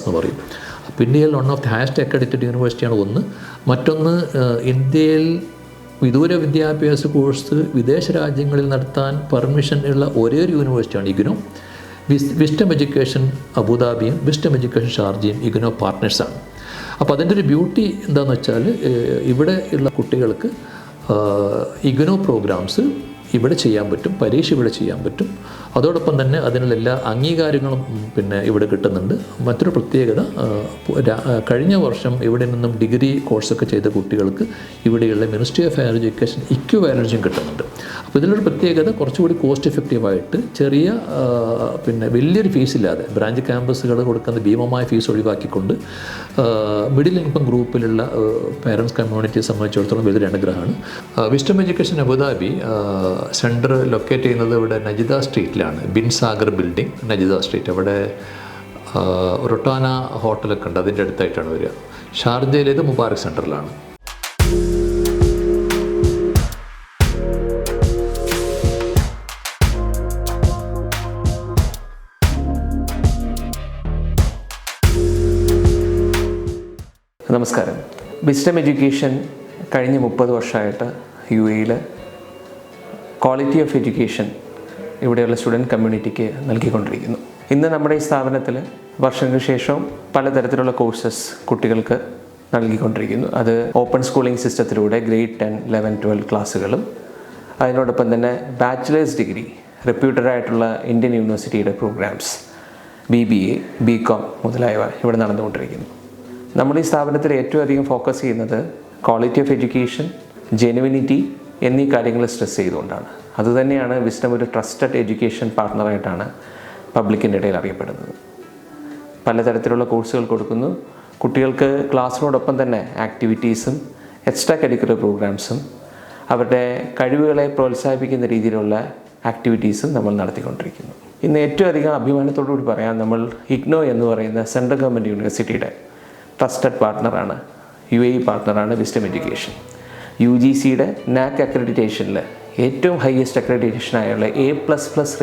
എന്ന് പറയും. അപ്പോൾ ഇന്ത്യയിൽ one of the highest accredited യൂണിവേഴ്സിറ്റിയാണ് ഒന്ന്. മറ്റൊന്ന് ഇന്ത്യയിൽ വിദൂര വിദ്യാഭ്യാസ കോഴ്സ് വിദേശ രാജ്യങ്ങളിൽ നടത്താൻ പെർമിഷൻ ഉള്ള ഒരേ ഒരു യൂണിവേഴ്സിറ്റിയാണ് ഇഗ്നോ. വിസ്ഡം എഡ്യൂക്കേഷൻ അബുദാബിയും വിസ്ഡം എഡ്യൂക്കേഷൻ ഷാർജയും ഇഗ്നോ പാർട്ട്നേഴ്സാണ്. അപ്പോൾ അതിൻ്റെ ഒരു ബ്യൂട്ടി എന്താണെന്ന് വെച്ചാൽ ഇവിടെ ഉള്ള കുട്ടികൾക്ക് ഇഗ്നോ പ്രോഗ്രാംസ് ഇവിടെ ചെയ്യാൻ പറ്റും, പരീക്ഷ ഇവിടെ ചെയ്യാൻ പറ്റും. അതോടൊപ്പം തന്നെ അതിനുള്ള എല്ലാ അംഗീകാരങ്ങളും ഇവിടെ കിട്ടുന്നുണ്ട്. മറ്റൊരു പ്രത്യേകത, കഴിഞ്ഞ വർഷം ഇവിടെ നിന്നും ഡിഗ്രി കോഴ്സൊക്കെ ചെയ്ത കുട്ടികൾക്ക് ഇവിടെയുള്ള മിനിസ്ട്രി ഓഫ് ഹയർ എഡ്യൂക്കേഷൻ ഇക്വിവാലൻസും കിട്ടുന്നുണ്ട്. അപ്പോൾ ഇതിലൊരു പ്രത്യേകത, കുറച്ചുകൂടി കോസ്റ്റ് എഫക്റ്റീവായിട്ട് ചെറിയ വലിയൊരു ഫീസില്ലാതെ ബ്രാഞ്ച് ക്യാമ്പസുകൾ കൊടുക്കുന്ന ഭീമമായ ഫീസ് ഒഴിവാക്കിക്കൊണ്ട് മിഡിൽ ഇൻകം ഗ്രൂപ്പിലുള്ള പേരൻസ് കമ്മ്യൂണിറ്റിയെ സംബന്ധിച്ചിടത്തോളം വലിയൊരു അനുഗ്രഹമാണ്. Wisdom education Abu Dhabi centre locate ചെയ്യുന്നത് ഇവിടെ നജിദ സ്ട്രീറ്റിലാണ്. Bin Saqr building, Najda street. അവിടെ റൊട്ടാന ഹോട്ടലൊക്കെ ഉണ്ട്, അതിൻ്റെ അടുത്തായിട്ടാണ് വരിക. ഷാർജയിലേത് മുബാറക് സെൻറ്ററിലാണ്. നമസ്കാരം. വിസ്ഡം എഡ്യൂക്കേഷൻ കഴിഞ്ഞ 30 വർഷമായിട്ട് UAE-യിൽ ക്വാളിറ്റി ഓഫ് എഡ്യൂക്കേഷൻ ഇവിടെയുള്ള സ്റ്റുഡൻറ്റ് കമ്മ്യൂണിറ്റിക്ക് നൽകിക്കൊണ്ടിരിക്കുന്നു. ഇന്ന് നമ്മുടെ ഈ സ്ഥാപനത്തിൽ വർഷങ്ങൾക്ക് ശേഷം പലതരത്തിലുള്ള കോഴ്സസ് കുട്ടികൾക്ക് നൽകിക്കൊണ്ടിരിക്കുന്നു. അത് ഓപ്പൺ സ്കൂളിംഗ് സിസ്റ്റത്തിലൂടെ ഗ്രേഡ് 10, 11, 12 ക്ലാസ്സുകളും അതിനോടൊപ്പം തന്നെ ബാച്ചിലേഴ്സ് ഡിഗ്രി റെപ്യൂട്ടഡ് ആയിട്ടുള്ള ഇന്ത്യൻ യൂണിവേഴ്സിറ്റിയുടെ പ്രോഗ്രാംസ്, BBA, BCom മുതലായവ ഇവിടെ നടന്നുകൊണ്ടിരിക്കുന്നു. നമ്മുടെ ഈ സ്ഥാപനത്തിൽ ഏറ്റവും അധികം ഫോക്കസ് ചെയ്യുന്നത് ക്വാളിറ്റി ഓഫ് എഡ്യൂക്കേഷൻ, ജെനുവിനിറ്റി എന്നീ കാര്യങ്ങൾ സ്ട്രെസ് ചെയ്തുകൊണ്ടാണ്. അതുതന്നെയാണ് വിസ്ഡം ഒരു ട്രസ്റ്റഡ് എഡ്യൂക്കേഷൻ പാർട്ട്ണറായിട്ടാണ് പബ്ലിക്കിൻ്റെ ഇടയിൽ അറിയപ്പെടുന്നത്. പലതരത്തിലുള്ള കോഴ്സുകൾ കൊടുക്കുന്നു. കുട്ടികൾക്ക് ക്ലാസ്സിനോടൊപ്പം തന്നെ ആക്ടിവിറ്റീസും എക്സ്ട്രാ കരിക്കുലർ പ്രോഗ്രാംസും അവരുടെ കഴിവുകളെ പ്രോത്സാഹിപ്പിക്കുന്ന രീതിയിലുള്ള ആക്ടിവിറ്റീസും നമ്മൾ നടത്തിക്കൊണ്ടിരിക്കുന്നു. ഇന്ന് ഏറ്റവും അധികം അഭിമാനത്തോടുകൂടി പറയാം, നമ്മൾ ഇഗ്നോ എന്ന് പറയുന്ന സെൻട്രൽ ഗവൺമെൻറ് യൂണിവേഴ്സിറ്റിയുടെ ട്രസ്റ്റഡ് പാർട്ട്ണറാണ്, UAE പാർട്ട്ണറാണ് വിസ്ഡം എഡ്യൂക്കേഷൻ. UGCയുടെ NAC അക്രഡിറ്റേഷനിൽ ഏറ്റവും ഹയസ്റ്റ് അക്രഡിറ്റേഷനായുള്ള A++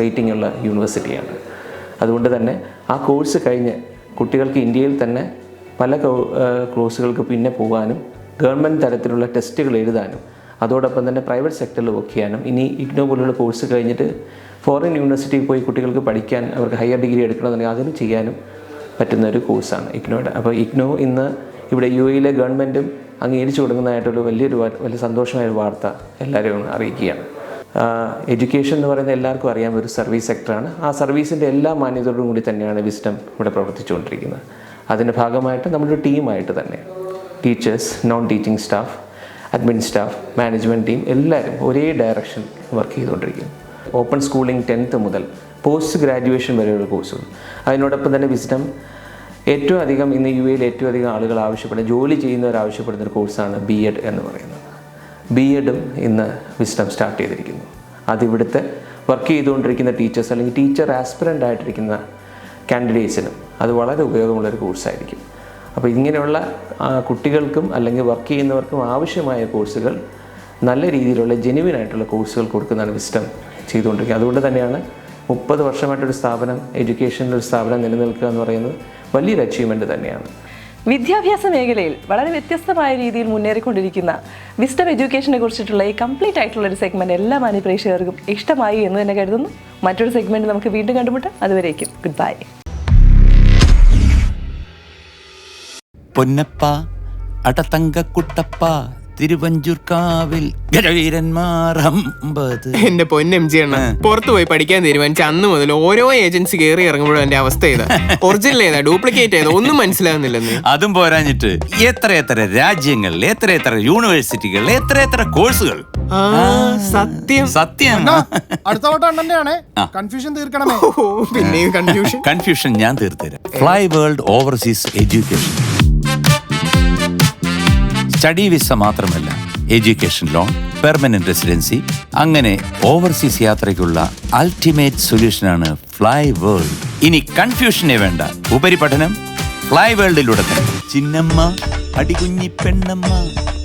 റേറ്റിംഗ് ഉള്ള യൂണിവേഴ്സിറ്റിയാണ്. അതുകൊണ്ട് തന്നെ ആ കോഴ്സ് കഴിഞ്ഞ് കുട്ടികൾക്ക് ഇന്ത്യയിൽ തന്നെ പല കോഴ്സുകൾക്ക് പിന്നെ പോകാനും ഗവൺമെൻറ് തലത്തിലുള്ള ടെസ്റ്റുകൾ എഴുതാനും അതോടൊപ്പം തന്നെ പ്രൈവറ്റ് സെക്ടറിൽ വർക്ക് ചെയ്യാനും ഇനി ഇഗ്നോ പോലുള്ള കോഴ്സ് കഴിഞ്ഞിട്ട് ഫോറിൻ യൂണിവേഴ്സിറ്റിയിൽ പോയി കുട്ടികൾക്ക് പഠിക്കാൻ അവർക്ക് ഹയർ ഡിഗ്രി എടുക്കണമെന്നുണ്ടെങ്കിൽ അതിനും ചെയ്യാനും പറ്റുന്ന ഒരു കോഴ്സാണ് ഇഗ്നോയുടെ. അപ്പോൾ ഇഗ്നോ ഇന്ന് ഇവിടെ UAEയിലെ ഗവൺമെൻറ്റും അംഗീകരിച്ചു കൊടുക്കുന്നതായിട്ടുള്ള വലിയ സന്തോഷമായ വാർത്ത എല്ലാവരും അറിയിക്കുകയാണ്. എഡ്യൂക്കേഷൻ എന്ന് പറയുന്നത് എല്ലാവർക്കും അറിയാം ഒരു സർവീസ് സെക്ടറാണ്. ആ സർവീസിൻ്റെ എല്ലാ മാന്യതയോടും കൂടി തന്നെയാണ് വിസ്ഡം ഇവിടെ പ്രവർത്തിച്ചുകൊണ്ടിരിക്കുന്നത്. അതിൻ്റെ ഭാഗമായിട്ട് നമ്മുടെ ടീമായിട്ട് തന്നെ teachers, non teaching staff, admin staff, management team എല്ലാവരും ഒരേ ഡയറക്ഷൻ വർക്ക് ചെയ്തുകൊണ്ടിരിക്കുന്നു. ഓപ്പൺ സ്കൂളിംഗ് 10th മുതൽ പോസ്റ്റ് ഗ്രാജുവേഷൻ വരെയുള്ള കോഴ്സുകൾ. അതിനോടൊപ്പം തന്നെ വിസ്ഡം ഏറ്റവും അധികം ഇന്ന് UAEയിൽ ഏറ്റവും അധികം ആളുകൾ ആവശ്യപ്പെടുന്ന, ജോലി ചെയ്യുന്നവർ ആവശ്യപ്പെടുന്ന ഒരു കോഴ്സാണ് B.Ed എന്ന് പറയുന്നത്. B.Edഉം ഇന്ന് വിസ്ഡം സ്റ്റാർട്ട് ചെയ്തിരിക്കുന്നു. അതിവിടുത്തെ വർക്ക് ചെയ്തുകൊണ്ടിരിക്കുന്ന ടീച്ചേഴ്സ് അല്ലെങ്കിൽ ടീച്ചർ ആസ്പിറൻ്റ് ആയിട്ടിരിക്കുന്ന കാൻഡിഡേറ്റ്സിനും അത് വളരെ ഉപയോഗമുള്ളൊരു കോഴ്സായിരിക്കും. അപ്പോൾ ഇങ്ങനെയുള്ള കുട്ടികൾക്കും അല്ലെങ്കിൽ വർക്ക് ചെയ്യുന്നവർക്കും ആവശ്യമായ കോഴ്സുകൾ നല്ല രീതിയിലുള്ള ജെനുവിനായിട്ടുള്ള കോഴ്സുകൾ കൊടുക്കുന്നതാണ് വിസ്ഡം ചെയ്തുകൊണ്ടിരിക്കുക. അതുകൊണ്ട് തന്നെയാണ് 30 വർഷമായിട്ടൊരു സ്ഥാപനം, എഡ്യൂക്കേഷനിലൊരു സ്ഥാപനം നിലനിൽക്കുക എന്ന് പറയുന്നത് വലിയൊരു അച്ചീവ്മെൻറ്റ് തന്നെയാണ്. വിദ്യാഭ്യാസ മേഖലയിൽ വളരെ വ്യത്യസ്തമായ രീതിയിൽ മുന്നേറിക്കൊണ്ടിരിക്കുന്ന വിസ്ഡം എഡ്യൂക്കേഷനെ കുറിച്ചിട്ടുള്ള ഈ കംപ്ലീറ്റ് ആയിട്ടുള്ള ഒരു സെഗ്മെൻറ്റ് എല്ലാ മാന്യപ്രേക്ഷകർക്കും ഇഷ്ടമായി എന്ന് തന്നെ കരുതുന്നു. മറ്റൊരു സെഗ്മെൻറ്റ് നമുക്ക് വീണ്ടും കണ്ടുമുട്ടാം. അതുവരേക്കും ഗുഡ് ബൈ. പൊന്നപ്പ അടതങ്കക്കുട്ടപ്പ തിരുവഞ്ചൂർക്കാവിൽ ഗജവീരന്മാർ 50. എന്റെ പൊന്നMG അണ്ണ, പുറത്തു പോയി പഠിക്കാൻ തീരുമാനിച്ച അന്ന് മുതൽ ഓരോ ഏജൻസി കയറി ഇറങ്ങുമ്പോഴും എന്റെ അവസ്ഥ ഏതാ, ഒറിജിനൽ ഏതാ, ഡ്യൂപ്ലിക്കേറ്റ് ഏതാ, ഒന്നും മനസ്സിലാകുന്നില്ലെന്ന്. അതും പോരാഞ്ഞിട്ട് എത്ര രാജ്യങ്ങൾ, എത്ര യൂണിവേഴ്സിറ്റികൾ, എത്ര കോഴ്സുകൾ. സത്യം സത്യം. അടുത്ത വട്ടം അണ്ണന്റെയാണേ, കൺഫ്യൂഷൻ തീർക്കണമേ. പിന്നെയും കൺഫ്യൂഷൻ ഞാൻ തീർത്തുതരാം. Fly world overseas education. Study visa മാത്രമല്ല, എഡ്യൂക്കേഷൻ ലോൺ, പെർമനന്റ് റെസിഡൻസി, അങ്ങനെ ഓവർസീസ് യാത്രയ്ക്കുള്ള അൾട്ടിമേറ്റ് സൊല്യൂഷനാണ് ഫ്ലൈ വേൾഡ്. ഇനി കൺഫ്യൂഷനേ വേണ്ട. ഉപരിപഠനം ഫ്ലൈ വേൾഡിലൂടെ തന്നെ. ചിന്നമ്മ അടികുഞ്ഞി പെണ്ണമ്മ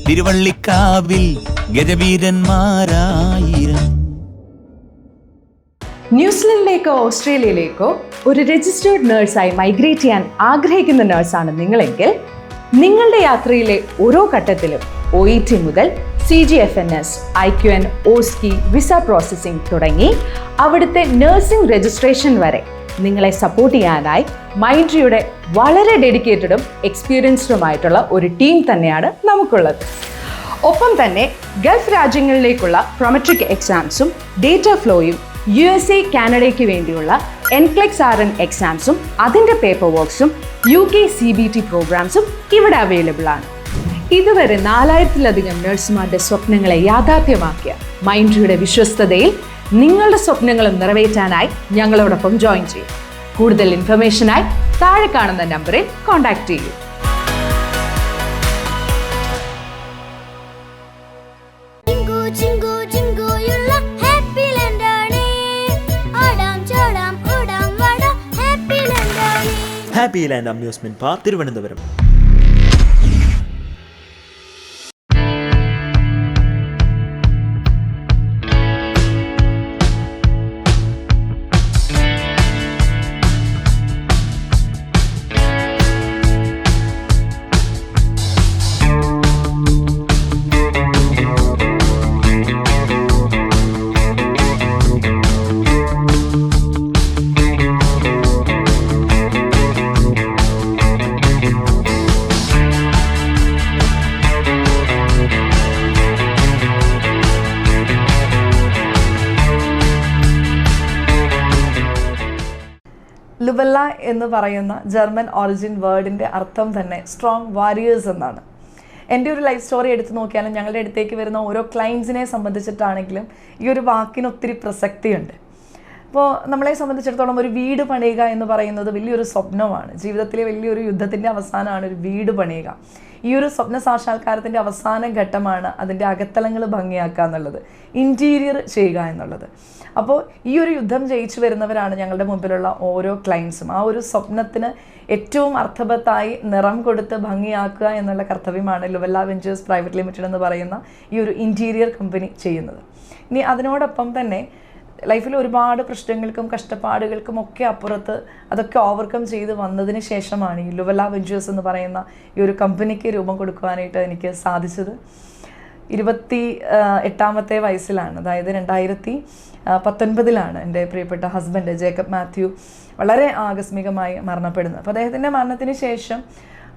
തിരുവള്ളിക്കാവിൽ ഗജവീരന്മാരായിരം. ന്യൂസിലൻഡിലേക്കോ ഓസ്ട്രേലിയയിലേക്കോ ഒരു രജിസ്റ്റേർഡ് നഴ്സായി മൈഗ്രേറ്റ് ചെയ്യാൻ ആഗ്രഹിക്കുന്ന നഴ്സാണ് നിങ്ങളെങ്കിൽ നിങ്ങളുടെ യാത്രയിലെ ഓരോ ഘട്ടത്തിലും OET മുതൽ CGFNS, IQN, OSCE, visa processing തുടങ്ങി അവിടുത്തെ നഴ്സിംഗ് രജിസ്ട്രേഷൻ വരെ നിങ്ങളെ സപ്പോർട്ട് ചെയ്യാനായി മൈൻഡ്രിയുടെ വളരെ ഡെഡിക്കേറ്റഡും എക്സ്പീരിയൻസ്ഡുമായിട്ടുള്ള ഒരു ടീം തന്നെയാണ് നമുക്കുള്ളത്. ഒപ്പം തന്നെ ഗൾഫ് രാജ്യങ്ങളിലേക്കുള്ള പ്രൊമെട്രിക് എക്സാംസും ഡേറ്റ ഫ്ലോയും USA, കാനഡയ്ക്ക് വേണ്ടിയുള്ള NCLEX RN എക്സാംസും അതിൻ്റെ പേപ്പർ വർക്ക്സും UK CBT പ്രോഗ്രാംസും ഇവിടെ അവൈലബിൾ ആണ്. ഇതുവരെ 4000-ലധികം നഴ്സുമാരുടെ സ്വപ്നങ്ങളെ യാഥാർത്ഥ്യമാക്കിയ മൈൻഡ്രിയുടെ വിശ്വസ്തതയിൽ നിങ്ങളുടെ സ്വപ്നങ്ങളും നിറവേറ്റാനായി ഞങ്ങളോടൊപ്പം ജോയിൻ ചെയ്യും. കൂടുതൽ ഇൻഫർമേഷനായി താഴെ കാണുന്ന നമ്പറിൽ കോൺടാക്ട് ചെയ്യൂ. Happy land amusement park, Thiruvananthapuram. ലുബല്ല എന്ന് പറയുന്ന ജർമ്മൻ ഓറിജിൻ വേർഡിൻ്റെ അർത്ഥം തന്നെ സ്ട്രോങ് വാരിയേഴ്സ് എന്നാണ്. എൻ്റെ ഒരു ലൈഫ് സ്റ്റോറി എടുത്തു നോക്കിയാലും ഞങ്ങളുടെ അടുത്തേക്ക് വരുന്ന ഓരോ ക്ലയൻസിനെ സംബന്ധിച്ചിട്ടാണെങ്കിലും ഈ ഒരു വാക്കിന് ഒത്തിരി പ്രസക്തിയുണ്ട്. അപ്പോൾ നമ്മളെ സംബന്ധിച്ചിടത്തോളം ഒരു വീട് പണിയുക എന്ന് പറയുന്നത് വലിയൊരു സ്വപ്നമാണ്. ജീവിതത്തിലെ വലിയൊരു യുദ്ധത്തിൻ്റെ അവസാനമാണ് ഒരു വീട് പണിയുക. ഈ ഒരു സ്വപ്ന സാക്ഷാത്കാരത്തിൻ്റെ അവസാന ഘട്ടമാണ് അതിൻ്റെ അകത്തളങ്ങൾ ഭംഗിയാക്കുക എന്നുള്ളത്, ഇൻറ്റീരിയർ ചെയ്യുക എന്നുള്ളത്. അപ്പോൾ ഈ ഒരു യുദ്ധം ജയിച്ചു വരുന്നവരാണ് ഞങ്ങളുടെ മുമ്പിലുള്ള ഓരോ ക്ലയൻസും. ആ ഒരു സ്വപ്നത്തിന് ഏറ്റവും അർത്ഥവത്തായി നിറം കൊടുത്ത് ഭംഗിയാക്കുക എന്നുള്ള കർത്തവ്യമാണ് ലുവല്ല വെഞ്ചേഴ്സ് പ്രൈവറ്റ് ലിമിറ്റഡ് എന്ന് പറയുന്ന ഈ ഒരു ഇൻറ്റീരിയർ കമ്പനി ചെയ്യുന്നത്. ഇനി അതിനോടൊപ്പം തന്നെ ലൈഫിൽ ഒരുപാട് പ്രശ്നങ്ങൾക്കും കഷ്ടപ്പാടുകൾക്കും ഒക്കെ അപ്പുറത്ത് അതൊക്കെ ഓവർകം ചെയ്ത് വന്നതിന് ശേഷമാണ് ഈ ലുവല്ല വെഞ്ചേഴ്സ് എന്ന് പറയുന്ന ഈ ഒരു കമ്പനിക്ക് രൂപം കൊടുക്കുവാനായിട്ട് എനിക്ക് സാധിച്ചത്. 28ാമത്തെ വയസ്സിലാണ്, അതായത് 2019 എൻ്റെ പ്രിയപ്പെട്ട ഹസ്ബൻഡ് ജേക്കബ് മാത്യു വളരെ ആകസ്മികമായി മരണപ്പെടുന്നത്. അപ്പോൾ അദ്ദേഹത്തിൻ്റെ മരണത്തിന് ശേഷം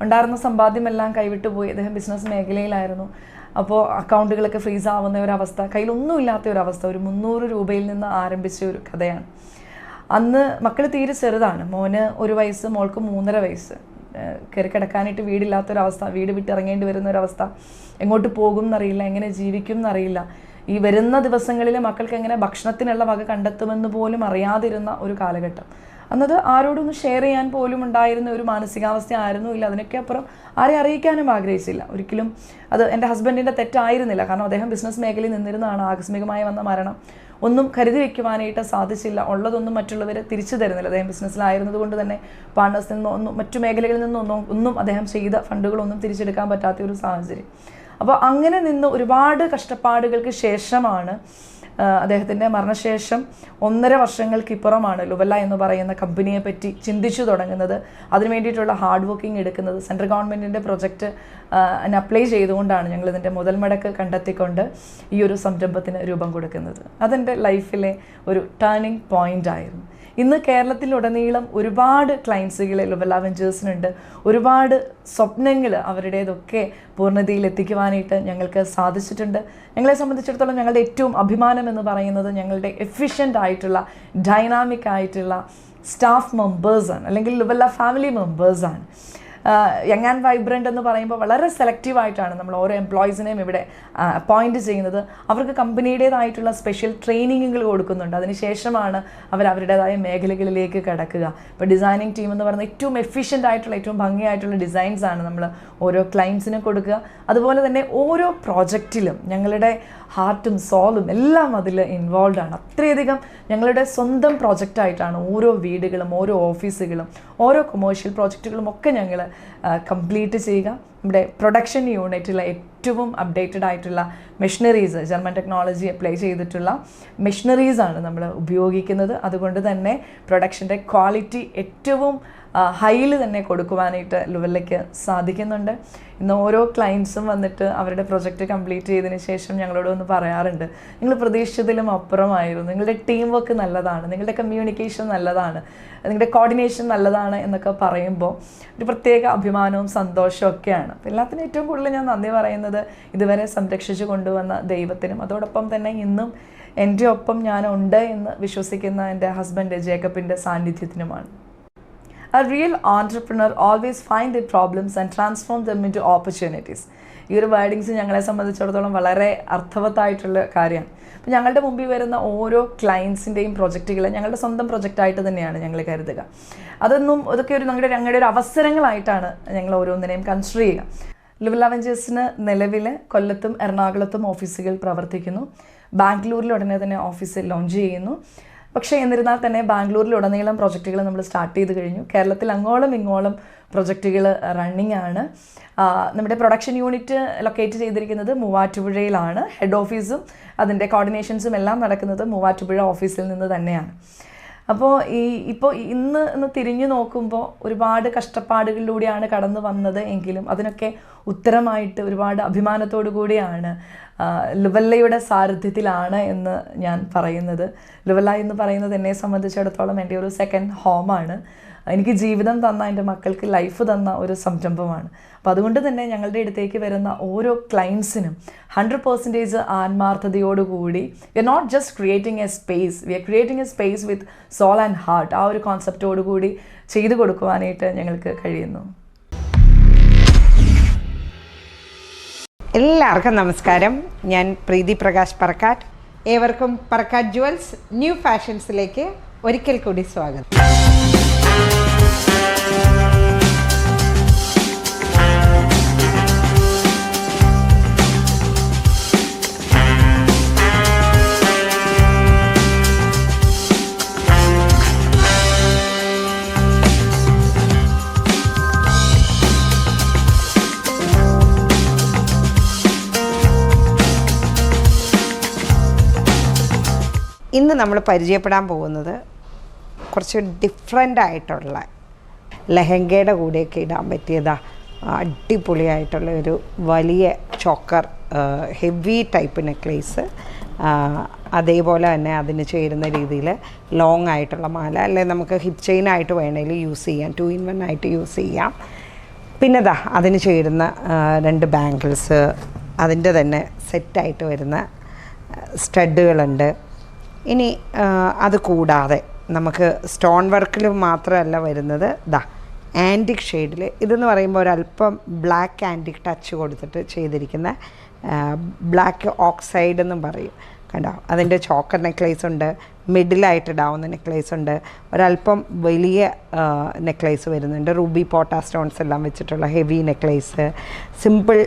ഉണ്ടായിരുന്ന സമ്പാദ്യമെല്ലാം കൈവിട്ടു പോയി. അദ്ദേഹം ബിസിനസ് മേഖലയിലായിരുന്നു. അപ്പോൾ അക്കൗണ്ടുകളൊക്കെ ഫ്രീസ് ആവുന്ന ഒരവസ്ഥ, കയ്യിലൊന്നുമില്ലാത്ത ഒരവസ്ഥ, ഒരു 300 രൂപയിൽ നിന്ന് ആരംഭിച്ച ഒരു കഥയാണ്. അന്ന് മക്കൾ തീരെ ചെറുതാണ്, മോന് 1 വയസ്സ്, മോൾക്ക് 3.5 വയസ്സ്. കയറി കിടക്കാനായിട്ട് വീടില്ലാത്തൊരവസ്ഥ, വീട് വിട്ടിറങ്ങേണ്ടി വരുന്ന ഒരവസ്ഥ, എങ്ങോട്ട് പോകും എന്നറിയില്ല, എങ്ങനെ ജീവിക്കും എന്നറിയില്ല. ഈ വരുന്ന ദിവസങ്ങളിൽ മക്കൾക്ക് എങ്ങനെ ഭക്ഷണത്തിനുള്ള വക കണ്ടെത്തുമെന്ന് പോലും അറിയാതിരുന്ന ഒരു കാലഘട്ടം. അന്നത് ആരോടൊന്നും ഷെയർ ചെയ്യാൻ പോലും ഉണ്ടായിരുന്ന ഒരു മാനസികാവസ്ഥ ആയിരുന്നു ഇല്ല. അതിനൊക്കെ അപ്പുറം ആരെ അറിയിക്കാനും ആഗ്രഹിച്ചില്ല ഒരിക്കലും. അത് എൻ്റെ ഹസ്ബൻഡിൻ്റെ തെറ്റായിരുന്നില്ല, കാരണം അദ്ദേഹം ബിസിനസ് മേഖലയിൽ നിന്നിരുന്നതാണ്. ആകസ്മികമായി വന്ന മരണം ഒന്നും കരുതി വയ്ക്കുവാനായിട്ട് സാധിച്ചില്ല. ഉള്ളതൊന്നും മറ്റുള്ളവരെ തിരിച്ചു തരുന്നില്ല. അദ്ദേഹം ബിസിനസ്സിലായിരുന്നത് കൊണ്ട് തന്നെ പാർട്ട്നേഴ്സിൽ നിന്നൊന്നും മറ്റു മേഖലകളിൽ നിന്നൊന്നും അദ്ദേഹം ചെയ്ത ഫണ്ടുകളൊന്നും തിരിച്ചെടുക്കാൻ പറ്റാത്ത ഒരു സാഹചര്യം. അപ്പോൾ അങ്ങനെ നിന്ന് ഒരുപാട് കഷ്ടപ്പാടുകൾക്ക് ശേഷമാണ് അദ്ദേഹത്തിൻ്റെ മരണശേഷം 1.5 വർഷങ്ങൾക്കിപ്പുറമാണ് ലുവല്ല എന്ന് പറയുന്ന കമ്പനിയെ പറ്റി ചിന്തിച്ചു തുടങ്ങുന്നത്, അതിനു വേണ്ടിയിട്ടുള്ള ഹാർഡ് വർക്കിംഗ് എടുക്കുന്നത്. സെൻട്രൽ ഗവൺമെൻറ്റിൻ്റെ പ്രൊജക്റ്റ് അപ്ലൈ ചെയ്തുകൊണ്ടാണ് ഞങ്ങളിതിൻ്റെ മുതൽ മുടക്ക് കണ്ടെത്തിക്കൊണ്ട് ഈ ഒരു സംരംഭത്തിന് രൂപം കൊടുക്കുന്നത്. അതെൻ്റെ ലൈഫിലെ ഒരു ടേണിംഗ് പോയിൻ്റ് ആയിരുന്നു. ഇന്ന് കേരളത്തിലുടനീളം ഒരുപാട് ക്ലയൻസുകൾ ലുവല്ല വെഞ്ചേഴ്സിനുണ്ട്. ഒരുപാട് സ്വപ്നങ്ങൾ അവരുടേതൊക്കെ പൂർണ്ണതയിൽ എത്തിക്കുവാനായിട്ട് ഞങ്ങൾക്ക് സാധിച്ചിട്ടുണ്ട്. ഞങ്ങളെ സംബന്ധിച്ചിടത്തോളം ഞങ്ങളുടെ ഏറ്റവും അഭിമാനം എന്ന് പറയുന്നത് ഞങ്ങളുടെ എഫിഷ്യൻ്റ് ആയിട്ടുള്ള ഡൈനാമിക് ആയിട്ടുള്ള സ്റ്റാഫ് മെമ്പേഴ്സാണ്, അല്ലെങ്കിൽ ലുവല്ല ഫാമിലി മെമ്പേഴ്സാണ്. യങ് ആൻഡ് വൈബ്രൻ്റ് എന്ന് പറയുമ്പോൾ വളരെ സെലക്റ്റീവായിട്ടാണ് നമ്മൾ ഓരോ എംപ്ലോയീസിനെയും ഇവിടെ അപ്പോയിൻറ്റ് ചെയ്യുന്നത്. അവർക്ക് കമ്പനിയുടേതായിട്ടുള്ള സ്പെഷ്യൽ ട്രെയിനിങ്ങുകൾ കൊടുക്കുന്നുണ്ട്. അതിനുശേഷമാണ് അവരുടേതായ മേഖലകളിലേക്ക് കടക്കുക. ഇപ്പോൾ ഡിസൈനിങ് ടീം എന്ന് പറയുന്നത് ഏറ്റവും എഫിഷ്യൻ്റ് ആയിട്ടുള്ള ഏറ്റവും ഭംഗിയായിട്ടുള്ള ഡിസൈൻസാണ് നമ്മൾ ഓരോ ക്ലയൻസിന് കൊടുക്കുക. അതുപോലെ തന്നെ ഓരോ പ്രോജക്റ്റിലും ഞങ്ങളുടെ ഹാർട്ടും സോളും എല്ലാം അതിൽ ഇൻവോൾവ് ആണ്. അത്രയധികം ഞങ്ങളുടെ സ്വന്തം പ്രോജക്റ്റായിട്ടാണ് ഓരോ വീടുകളും ഓരോ ഓഫീസുകളും ഓരോ കൊമേഴ്ഷ്യൽ പ്രോജക്റ്റുകളും ഒക്കെ ഞങ്ങൾ കംപ്ലീറ്റ് ചെയ്യുക. നമ്മുടെ പ്രൊഡക്ഷൻ യൂണിറ്റിലെ ഏറ്റവും അപ്ഡേറ്റഡ് ആയിട്ടുള്ള മെഷീനറീസ്, ജർമ്മൻ ടെക്നോളജി അപ്ലൈ ചെയ്തിട്ടുള്ള മെഷീനറീസാണ് നമ്മൾ ഉപയോഗിക്കുന്നത്. അതുകൊണ്ട് തന്നെ പ്രൊഡക്ഷൻ്റെ ക്വാളിറ്റി ഏറ്റവും ഹൈയിൽ തന്നെ കൊടുക്കുവാനായിട്ട് ലുവല്ലയ്ക്ക് സാധിക്കുന്നുണ്ട്. ഇന്ന് ഓരോ ക്ലയൻസും വന്നിട്ട് അവരുടെ പ്രൊജക്റ്റ് കംപ്ലീറ്റ് ചെയ്തതിന് ശേഷം ഞങ്ങളോട് ഒന്ന് പറയാറുണ്ട്, നിങ്ങൾ പ്രതീക്ഷിച്ചതിലും അപ്പുറമായിരുന്നു, നിങ്ങളുടെ ടീം വർക്ക് നല്ലതാണ്, നിങ്ങളുടെ കമ്മ്യൂണിക്കേഷൻ നല്ലതാണ്, നിങ്ങളുടെ കോർഡിനേഷൻ നല്ലതാണ് എന്നൊക്കെ പറയുമ്പോൾ ഒരു പ്രത്യേക അഭിമാനവും സന്തോഷവും ഒക്കെയാണ്. അപ്പോൾ എല്ലാത്തിനും ഏറ്റവും കൂടുതൽ ഞാൻ നന്ദി പറയുന്നത് ഇതുവരെ സംരക്ഷിച്ചു കൊണ്ടുവന്ന ദൈവത്തിനും അതോടൊപ്പം തന്നെ ഇന്നും എൻ്റെ ഒപ്പം ഞാനുണ്ട് എന്ന് വിശ്വസിക്കുന്ന എൻ്റെ husband ജേക്കബിൻ്റെ സാന്നിധ്യത്തിനുമാണ്. A real entrepreneur always find the problems and transform them into opportunities. ഈ ഒരു വേർഡിങ്സ് ഞങ്ങളെ സംബന്ധിച്ചിടത്തോളം വളരെ അർത്ഥവത്തായിട്ടുള്ള കാര്യമാണ്. അപ്പോൾ ഞങ്ങളുടെ മുമ്പിൽ വരുന്ന ഓരോ ക്ലയൻസിൻ്റെയും പ്രൊജക്റ്റുകൾ ഞങ്ങളുടെ സ്വന്തം പ്രൊജക്റ്റായിട്ട് തന്നെയാണ് ഞങ്ങൾ കരുതുക. അതൊക്കെ ഞങ്ങളുടെ ഒരു അവസരങ്ങളായിട്ടാണ് ഞങ്ങൾ ഓരോന്നിനെയും കൺസിഡർ ചെയ്യുക. ലുവല്ല വെഞ്ചേഴ്സിന് നിലവിൽ കൊല്ലത്തും എറണാകുളത്തും ഓഫീസുകൾ പ്രവർത്തിക്കുന്നു. ബാംഗ്ലൂരിൽ ഉടനെ തന്നെ ഓഫീസ് ലോഞ്ച് ചെയ്യുന്നു. പക്ഷേ എന്നിരുന്നാൽ തന്നെ ബാംഗ്ലൂരിലുടനീളം പ്രൊജക്റ്റുകൾ നമ്മൾ സ്റ്റാർട്ട് ചെയ്ത് കഴിഞ്ഞു. കേരളത്തിൽ അങ്ങോളം ഇങ്ങോളം പ്രൊജക്റ്റുകൾ റണ്ണിങ് ആണ്. നമ്മുടെ പ്രൊഡക്ഷൻ യൂണിറ്റ് ലൊക്കേറ്റ് ചെയ്തിരിക്കുന്നത് മൂവാറ്റുപുഴയിലാണ്. ഹെഡ് ഓഫീസും അതിൻ്റെ കോർഡിനേഷൻസും എല്ലാം നടക്കുന്നത് മൂവാറ്റുപുഴ ഓഫീസിൽ നിന്ന് തന്നെയാണ്. അപ്പോൾ ഇന്ന് തിരിഞ്ഞു നോക്കുമ്പോൾ ഒരുപാട് കഷ്ടപ്പാടുകളിലൂടെയാണ് കടന്നു വന്നത് എങ്കിലും അതിനൊക്കെ ഉത്തരമായിട്ട് ഒരുപാട് അഭിമാനത്തോടു കൂടിയാണ് ലുവല്ലയുടെ സാരഥ്യത്തിലാണ് എന്ന് ഞാൻ പറയുന്നത്. ലുവല്ല എന്ന് പറയുന്നത് എന്നെ സംബന്ധിച്ചിടത്തോളം എൻ്റെ ഒരു സെക്കൻഡ് ഹോമാണ്. എനിക്ക് ജീവിതം തന്ന, എൻ്റെ മക്കൾക്ക് ലൈഫ് തന്ന ഒരു സംരംഭമാണ്. അപ്പോൾ അതുകൊണ്ട് തന്നെ ഞങ്ങളുടെ അടുത്തേക്ക് വരുന്ന ഓരോ ക്ലയൻസിനും 100% ആത്മാർത്ഥതയോടുകൂടി we are not just creating a space, we are creating a space with soul and heart. ആ ഒരു കോൺസെപ്റ്റോടുകൂടി ചെയ്തു കൊടുക്കുവാനായിട്ട് ഞങ്ങൾക്ക് കഴിയുന്നു. എല്ലാവർക്കും നമസ്കാരം. ഞാൻ പ്രീതി പ്രകാശ് പറക്കാട്ട്. ഏവർക്കും പറക്കാട്ട് ജുവൽസ് ന്യൂ ഫാഷൻസിലേക്ക് ഒരിക്കൽ കൂടി സ്വാഗതം. ഇന്ന് നമ്മൾ പരിചയപ്പെടാൻ പോകുന്നത് കുറച്ച് ഡിഫറെൻ്റ് ആയിട്ടുള്ള ലെഹങ്കയുടെ കൂടെയൊക്കെ ഇടാൻ പറ്റിയതാ അടിപൊളിയായിട്ടുള്ള ഒരു വലിയ ചോക്കർ ഹെവി ടൈപ്പ് നെക്ലേസ്, അതേപോലെ തന്നെ അതിന് ചേരുന്ന രീതിയിൽ ലോങ് ആയിട്ടുള്ള മാല, അല്ലെങ്കിൽ നമുക്ക് ഹിപ്പ് ചെയിനായിട്ട് വേണമെങ്കിൽ യൂസ് ചെയ്യാം, 2-in-1 ആയിട്ട് യൂസ് ചെയ്യാം. പിന്നെ അതിന് ചേരുന്ന 2 ബാംഗിൾസ്, അതിൻ്റെ തന്നെ സെറ്റായിട്ട് വരുന്ന സ്റ്റഡുകളുണ്ട്. ഇനി അത് കൂടാതെ നമുക്ക് സ്റ്റോൺ വർക്കിൽ മാത്രമല്ല വരുന്നത്, ആൻറ്റിക് ഷെയ്ഡിൽ ഇതെന്ന് പറയുമ്പോൾ ഒരല്പം ബ്ലാക്ക് ആൻറ്റിക് ടച്ച് കൊടുത്തിട്ട് ചെയ്തിരിക്കുന്ന ബ്ലാക്ക് ഓക്സൈഡ് എന്നും പറയും. കണ്ടോ, അതിൻ്റെ ചോക്കർ നെക്ലേസ് ഉണ്ട്, മിഡിലായിട്ട് ഇടാവുന്ന നെക്ലേസ് ഉണ്ട്, ഒരല്പം വലിയ നെക്ലേസ് വരുന്നുണ്ട്, റൂബി പോട്ടാ സ്റ്റോൺസ് എല്ലാം വെച്ചിട്ടുള്ള heavy necklace, simple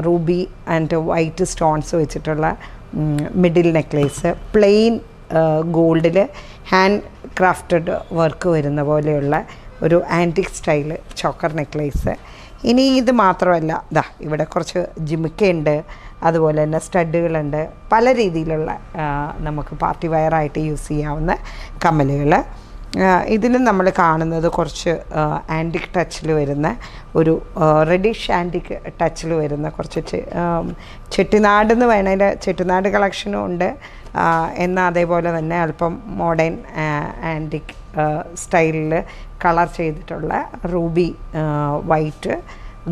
ruby and white stones വെച്ചിട്ടുള്ള മിഡിൽ നെക്ലേസ്, പ്ലെയിൻ ഗോൾഡിൽ ഹാൻഡ് ക്രാഫ്റ്റഡ് വർക്ക് വരുന്ന പോലെയുള്ള ഒരു ആൻറ്റിക് സ്റ്റൈല് ചോക്കർ നെക്ലേസ്. ഇനി ഇത് മാത്രമല്ല, ഇവിടെ കുറച്ച് ജിമിക്കയുണ്ട്, അതുപോലെ തന്നെ സ്റ്റഡുകളുണ്ട്, പല രീതിയിലുള്ള നമുക്ക് പാർട്ടി വെയറായിട്ട് യൂസ് ചെയ്യാവുന്ന കമ്മലുകൾ. ഇതിലും നമ്മൾ കാണുന്നത് കുറച്ച് ആൻറ്റിക് ടച്ചിൽ വരുന്ന ഒരു റെഡിഷ് ആൻറ്റിക് ടച്ചിൽ വരുന്ന കുറച്ച് ചെട്ടിനാട് എന്ന് വേണമെങ്കിൽ ചെട്ടിനാട് കളക്ഷനും ഉണ്ട്, എന്നാൽ അതേപോലെ തന്നെ അല്പം മോഡേൺ ആൻറ്റിക് സ്റ്റൈലിൽ കളർ ചെയ്തിട്ടുള്ള Ruby white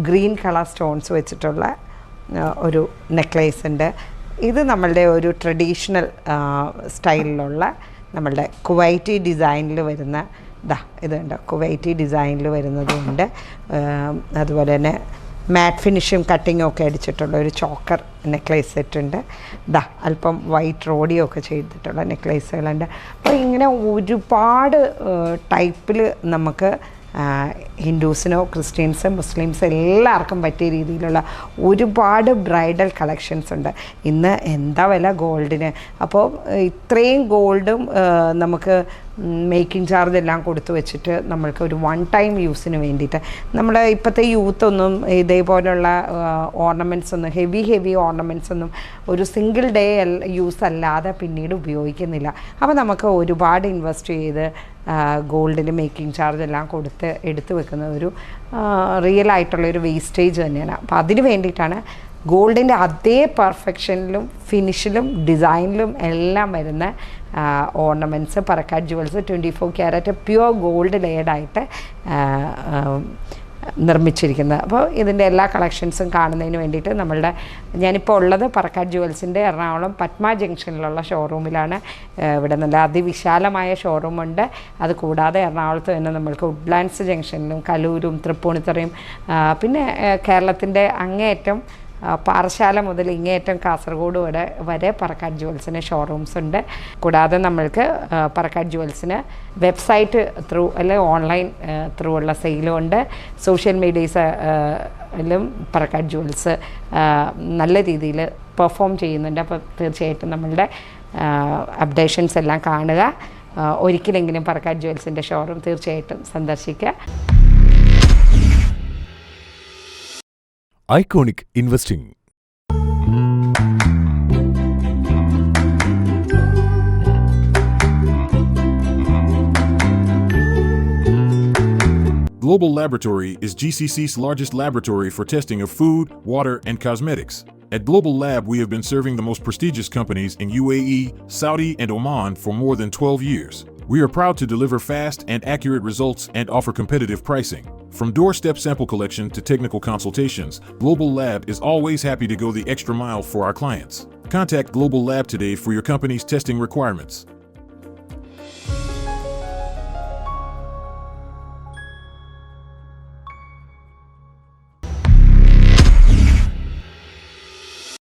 green colour stones വെച്ചിട്ടുള്ള ഒരു നെക്ലേസ് ഉണ്ട്. ഇത് നമ്മളുടെ ഒരു ട്രഡീഷണൽ സ്റ്റൈലിലുള്ള നമ്മളുടെ കുവൈറ്റി ഡിസൈനിൽ വരുന്ന ഇതുണ്ട്, കുവൈറ്റി ഡിസൈനിൽ വരുന്നതുണ്ട്. അതുപോലെ തന്നെ മാറ്റ് ഫിനിഷും കട്ടിങ്ങും ഒക്കെ അടിച്ചിട്ടുള്ള ഒരു ചോക്കർ നെക്ലേസ് സെറ്റ് ഉണ്ട്. അല്പം വൈറ്റ് റോഡിയോ ഒക്കെ ചെയ്തിട്ടുള്ള നെക്ലേസുകളുണ്ട്. അപ്പോൾ ഇങ്ങനെ ഒരുപാട് ടൈപ്പിൽ നമുക്ക് ഹിന്ദുസിനോ ക്രിസ്ത്യൻസ് മുസ്ലിംസ് എല്ലാവർക്കും പറ്റിയ രീതിയിലുള്ള ഒരുപാട് ബ്രൈഡൽ കളക്ഷൻസ് ഉണ്ട്. ഇന്ന് എന്താ വില ഗോൾഡിന്, അപ്പോൾ ഇത്രയും ഗോൾഡും നമുക്ക് മേക്കിംഗ് ചാർജ് എല്ലാം കൊടുത്തു വെച്ചിട്ട് നമ്മൾക്ക് ഒരു 1 ടൈം യൂസിന് വേണ്ടിയിട്ട്, നമ്മൾ ഇപ്പോഴത്തെ യൂത്തൊന്നും ഇതേപോലുള്ള ഓർണമെൻറ്റ്സ് ഒന്നും ഹെവി ഓർണമെൻറ്റ്സ് ഒന്നും ഒരു സിംഗിൾ ഡേ യൂസ് അല്ലാതെ പിന്നീട് ഉപയോഗിക്കുന്നില്ല. അപ്പോൾ നമുക്ക് ഒരുപാട് ഇൻവെസ്റ്റ് ചെയ്ത് ഗോൾഡിന് മേക്കിംഗ് ചാർജ് എല്ലാം കൊടുത്ത് എടുത്തു വെക്കുന്ന ഒരു റിയൽ ആയിട്ടുള്ളൊരു വേസ്റ്റേജ് തന്നെയാണ്. അപ്പോൾ അതിന് വേണ്ടിയിട്ടാണ് ഗോൾഡിൻ്റെ അതേ പെർഫെക്ഷനിലും ഫിനിഷിലും ഡിസൈനിലും എല്ലാം വരുന്ന ornaments Parakkad jewels 24 carat pure gold ലെയർഡായിട്ട് നിർമ്മിച്ചിരിക്കുന്നത്. അപ്പോൾ ഇതിൻ്റെ എല്ലാ കളക്ഷൻസും കാണുന്നതിന് വേണ്ടിയിട്ട് ഞാനിപ്പോൾ ഉള്ളത് പറക്കാട് ജുവൽസിൻ്റെ എറണാകുളം പത്മ ജംഗ്ഷനിലുള്ള ഷോറൂമിലാണ്. ഇവിടെ നല്ല അതിവിശാലമായ ഷോറൂമുണ്ട്. അത് കൂടാതെ എറണാകുളത്ത് തന്നെ നമ്മൾക്ക് വുഡ്ലാൻഡ്സ് ജംഗ്ഷനിലും കലൂരും തൃപ്പൂണിത്തുറയും പിന്നെ കേരളത്തിൻ്റെ അങ്ങേയറ്റം പാറശാല മുതൽ ഇങ്ങേയറ്റം കാസർഗോഡ് വരെ പറക്കാട് ജുവൽസിന് ഷോറൂംസ് ഉണ്ട്. കൂടാതെ നമ്മൾക്ക് പറക്കാട് ജുവൽസിന് വെബ്സൈറ്റ് ത്രൂ അല്ലെങ്കിൽ ഓൺലൈൻ ത്രൂ ഉള്ള സെയിലും ഉണ്ട്. സോഷ്യൽ മീഡിയയിലും പറക്കാട് ജുവൽസ് നല്ല രീതിയിൽ പെർഫോം ചെയ്യുന്നുണ്ട്. അപ്പോൾ തീർച്ചയായിട്ടും നമ്മളുടെ അപ്ഡേഷൻസ് എല്ലാം കാണുക. ഒരിക്കലെങ്കിലും പറക്കാട് ജുവൽസിൻ്റെ ഷോറൂം തീർച്ചയായിട്ടും സന്ദർശിക്കുക. Iconic Investing. Global Laboratory is GCC's largest laboratory for testing of food, water, and cosmetics. At Global Lab, we have been serving the most prestigious companies in UAE, Saudi, and Oman for more than 12 years. We are proud to deliver fast and accurate results and offer competitive pricing. From doorstep sample collection to technical consultations, Global Lab is always happy to go the extra mile for our clients. Contact Global Lab today for your company's testing requirements.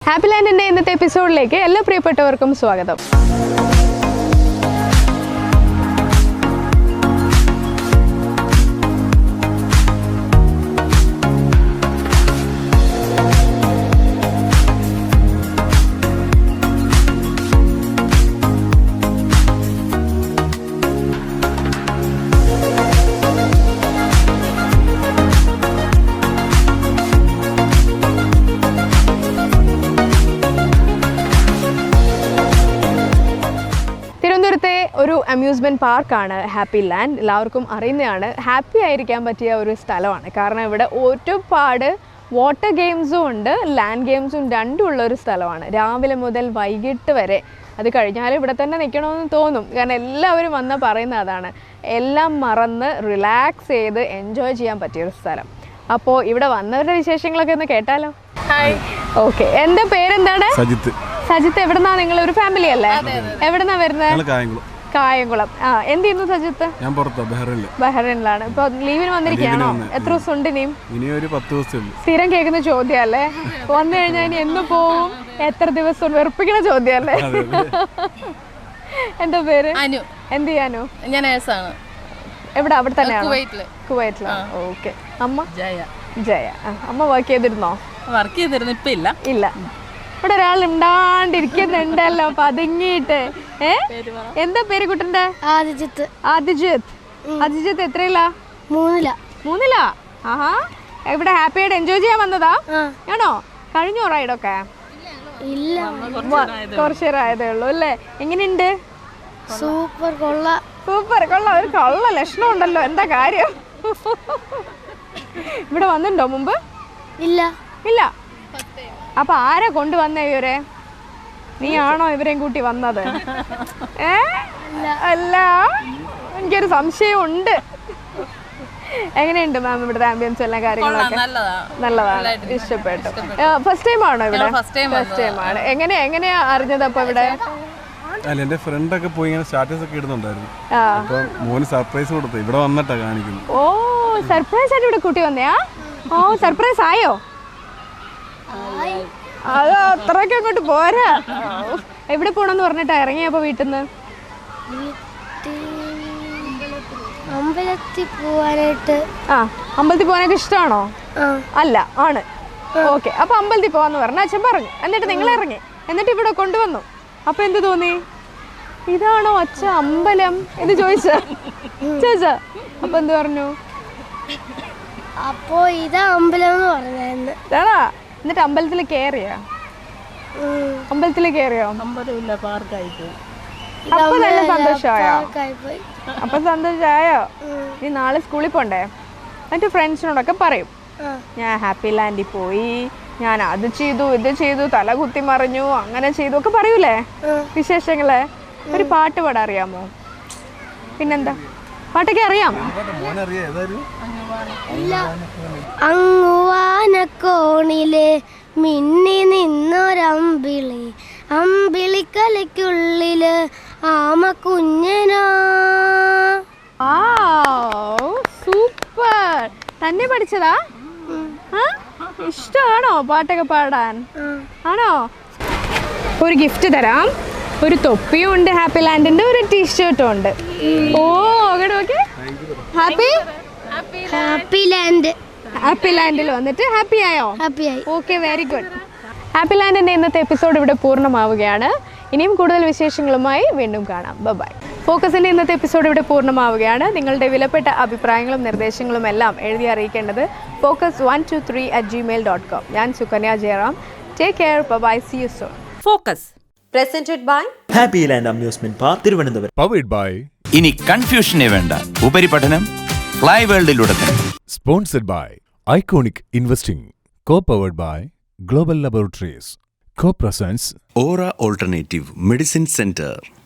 Happy ലാൻഡിൻ്റെ ഇന്നത്തെ എപ്പിസോഡിലേക്ക് എല്ലാ പ്രിയപ്പെട്ടവർക്കും സ്വാഗതം. Amusement പാർക്കാണ് happy land. എല്ലാവർക്കും അറിയുന്നതാണ്. Happy ആയിരിക്കാൻ പറ്റിയ ഒരു സ്ഥലമാണ്. കാരണം ഇവിടെ ഒരുപാട് വാട്ടർ ഗെയിംസും ഉണ്ട്, ലാൻഡ് ഗെയിംസും രണ്ടും ഉള്ള ഒരു സ്ഥലമാണ്. രാവിലെ മുതൽ വൈകിട്ട് വരെ. അത് കഴിഞ്ഞാൽ ഇവിടെ തന്നെ നിൽക്കണമെന്ന് തോന്നും. കാരണം എല്ലാവരും വന്ന് പറയുന്ന അതാണ്. എല്ലാം മറന്ന് റിലാക്സ് ചെയ്ത് എൻജോയ് ചെയ്യാൻ പറ്റിയൊരു സ്ഥലം. അപ്പോൾ ഇവിടെ വന്നവരുടെ വിശേഷങ്ങളൊക്കെ ഒന്ന് കേട്ടാലോ? ഹായ്. ഓക്കെ, എൻ്റെ പേരെന്താണ്? സജിത്ത്. സജിത്ത്, എവിടെന്നാ? നിങ്ങൾ ഒരു ഫാമിലി അല്ലേ? എവിടെന്നാ വരുന്നത്? കായംകുളം. എന്ത് ചെയ്യുന്നു സജിത്ത്? ഞാൻ പുറത്താ, ബഹ്റൈനിലാണ്. ഇപ്പൊ ലീവിന് വന്നിരിക്കുകയാണോ? എത്ര ദിവസം ഉണ്ട് ഇനിയും? ഇനി ഒരു 10 ദിവസം. സ്ഥിരം കേൾക്കുന്ന ചോദ്യമല്ലേ? വന്നു കഴിഞ്ഞാൽ ഇനി എന്ന് പോവും, എത്ര ദിവസം? വെറുപ്പിക്കുന്ന ചോദ്യമല്ലേ? എന്താ പേര്? അനു. എന്ത് ചെയ്യാനു? ഞാൻ നേഴ്സാണ്. എവിടെ? അവിടെ തന്നെയാണ്? കുവൈറ്റിലാണ്. ഓക്കെ. അമ്മ? ജയ. അമ്മ വർക്ക് ചെയ്തിരുന്നോ? വർക്ക് ചെയ്തിരുന്നു, ഇപ്പൊ ഇല്ല. ഇല്ല. ഇവിടെ ഒരാൾ ഉണ്ടാണ്ടിരിക്കുന്നുണ്ടല്ലോ പതുങ്ങിയിട്ട്. എന്താ പേര് കുട്ടന്റെ? ആദിജിത്ത്. ആദിജിത്ത് എത്രയിലാ? 3ലാ. ആഹാ. ഇവിടെ ഹാപ്പി ആയിട്ട് എൻജോയ് ചെയ്യാൻ വന്നതാ ആണോ? കഴിഞ്ഞോ റൈഡൊക്കെ? ഇല്ല, കുറച്ചു നേരം ആയതേ ഉള്ളൂ അല്ലേ? എങ്ങനെയുണ്ട്? സൂപ്പർ കൊള്ള. ഒരു കൊള്ള ലക്ഷണം ഉണ്ടല്ലോ. എന്താ കാര്യം? ഇവിടെ വന്നിട്ടുണ്ടോ മുമ്പ്? ഇല്ല. അപ്പൊ ആരാ കൊണ്ടുവന്നേ ഇവരെ? നീ ആണോ ഇവരെയും കൂട്ടി വന്നത്? അല്ല, എനിക്കൊരു സംശയം ഉണ്ട്. എങ്ങനെയുണ്ട് മാം ഇവിടുത്തെ ആംബിയൻസ് എല്ലാ കാര്യങ്ങളൊക്കെ? നല്ലതാണ്. ഇഷ്ടപ്പെട്ടു. ഫസ്റ്റ് ടൈം ആണോ ഇവിടെ? ഫസ്റ്റ് ടൈം ആണ്. എങ്ങനെയാ അറിഞ്ഞത് അപ്പൊ ഇവിടെ? അല്ല, എന്റെ ഫ്രണ്ട് ഒക്കെ പോയി ഇങ്ങനെ സ്റ്റാറ്റസ് ഒക്കെ ഇടുന്നുണ്ടായിരുന്നു. അപ്പൊ മോന് സർപ്രൈസ് കൊടുത്തു. ഇവിടെ വന്നിട്ടാ കാണിക്കുന്നു. ഓ, സർപ്രൈസ് ആയിട്ട് ഇവിടെ കൂട്ടി വന്നയാ? ഓ, സർപ്രൈസ് ആയോ? അത് അത്രയ്ക്ക് അങ്ങോട്ട് പോരാ. എവിടെ പോണെന്ന് പറഞ്ഞിട്ടാ ഇറങ്ങിയപ്പോ വീട്ടിൽ നിന്ന്? അമ്പലത്തിൽ പോവാനായിട്ട്. അമ്പലത്തിൽ പോകാനൊക്കെ ഇഷ്ടമാണോ? അല്ല, ആണ്. ഓക്കെ. അപ്പൊ അമ്പലത്തിൽ പോവാന്ന് പറഞ്ഞു അച്ഛൻ പറഞ്ഞു. എന്നിട്ട് നിങ്ങൾ ഇറങ്ങി, എന്നിട്ട് ഇവിടെ കൊണ്ടുവന്നു. അപ്പൊ എന്ത് തോന്നി? ഇതാണോ അച്ഛ അമ്പലം എന്ന് ചോദിച്ചാ? അപ്പൊ എന്ത് പറഞ്ഞു? അപ്പോ ഇതാ അമ്പലം എന്ന് പറഞ്ഞായിരുന്നു. എന്നിട്ട് അമ്പലത്തിൽ കയറിയോ? അമ്പലമില്ല, പാർക്കായി പോയി. അപ്പൊ നല്ല സന്തോഷമായോ? അപ്പൊ സന്തോഷമായോ? നീ നാളെ സ്കൂളിൽ പോണ്ടേ? എന്നിട്ട് ഫ്രണ്ട്സിനോടൊക്കെ പറയും, ഞാൻ ഹാപ്പി ലാൻഡിൽ പോയി, ഞാൻ അത് ചെയ്തു, ഇത് ചെയ്തു, തല കുത്തി മറിഞ്ഞു, അങ്ങനെ ചെയ്തു ഒക്കെ പറയൂലേ വിശേഷങ്ങള്? ഒരു പാട്ട് പാടാൻ അറിയാമോ? പിന്നെന്താ, പാട്ടൊക്കെ അറിയാം? അങ്ങുവാനക്കോണില് മിന്നി നിന്നൊരമ്പിളി, അമ്പിളിക്കലയ്ക്കുള്ളില് ആമ കുഞ്ഞനാ. സൂപ്പർ. തന്നെ പഠിച്ചതാ? ഇഷ്ടമാണോ പാട്ടൊക്കെ പാടാൻ? ആണോ? ഒരു ഗിഫ്റ്റ് തരാം. ഒരു തൊപ്പിയും ഉണ്ട് ഹാപ്പി ലാൻഡിന്റെ, ഒരു ടീഷർട്ടും ഉണ്ട്. ഓ, ഓക്കെ. ഹാപ്പി ലാൻഡിൽ വന്നിട്ട് ഹാപ്പി ആയോ? Okay, very good. ഹാപ്പി ലാൻഡിന്റെ ഇന്നത്തെ എപ്പിസോഡ് ഇവിടെ പൂർണ്ണമാവുകയാണ്. ഇനിയും കൂടുതൽ വിശേഷങ്ങളുമായി വീണ്ടും കാണാം. ബൈ. ഫോക്കസിന്റെ ഇന്നത്തെ എപ്പിസോഡ് ഇവിടെ പൂർണ്ണമാവുകയാണ്. നിങ്ങളുടെ വിലപ്പെട്ട അഭിപ്രായങ്ങളും നിർദ്ദേശങ്ങളും എല്ലാം എഴുതി അറിയിക്കേണ്ടത് focus123@gmail.com. ഞാൻ Sukanya Jayaram. Take care. Bye. See you soon. Focus presented by happy land amusement park, Thiruvananthapuram. Powered by. ഇനി കൺഫ്യൂഷനേ വേണ്ട. ഉപരിപഠനം ഫ്ലൈ വേൾഡിലൂടെ തന്നെ. Sponsored by iconic investing. Co-powered by Global Laboratories. Co-presents Aura Alternative Medicine Center.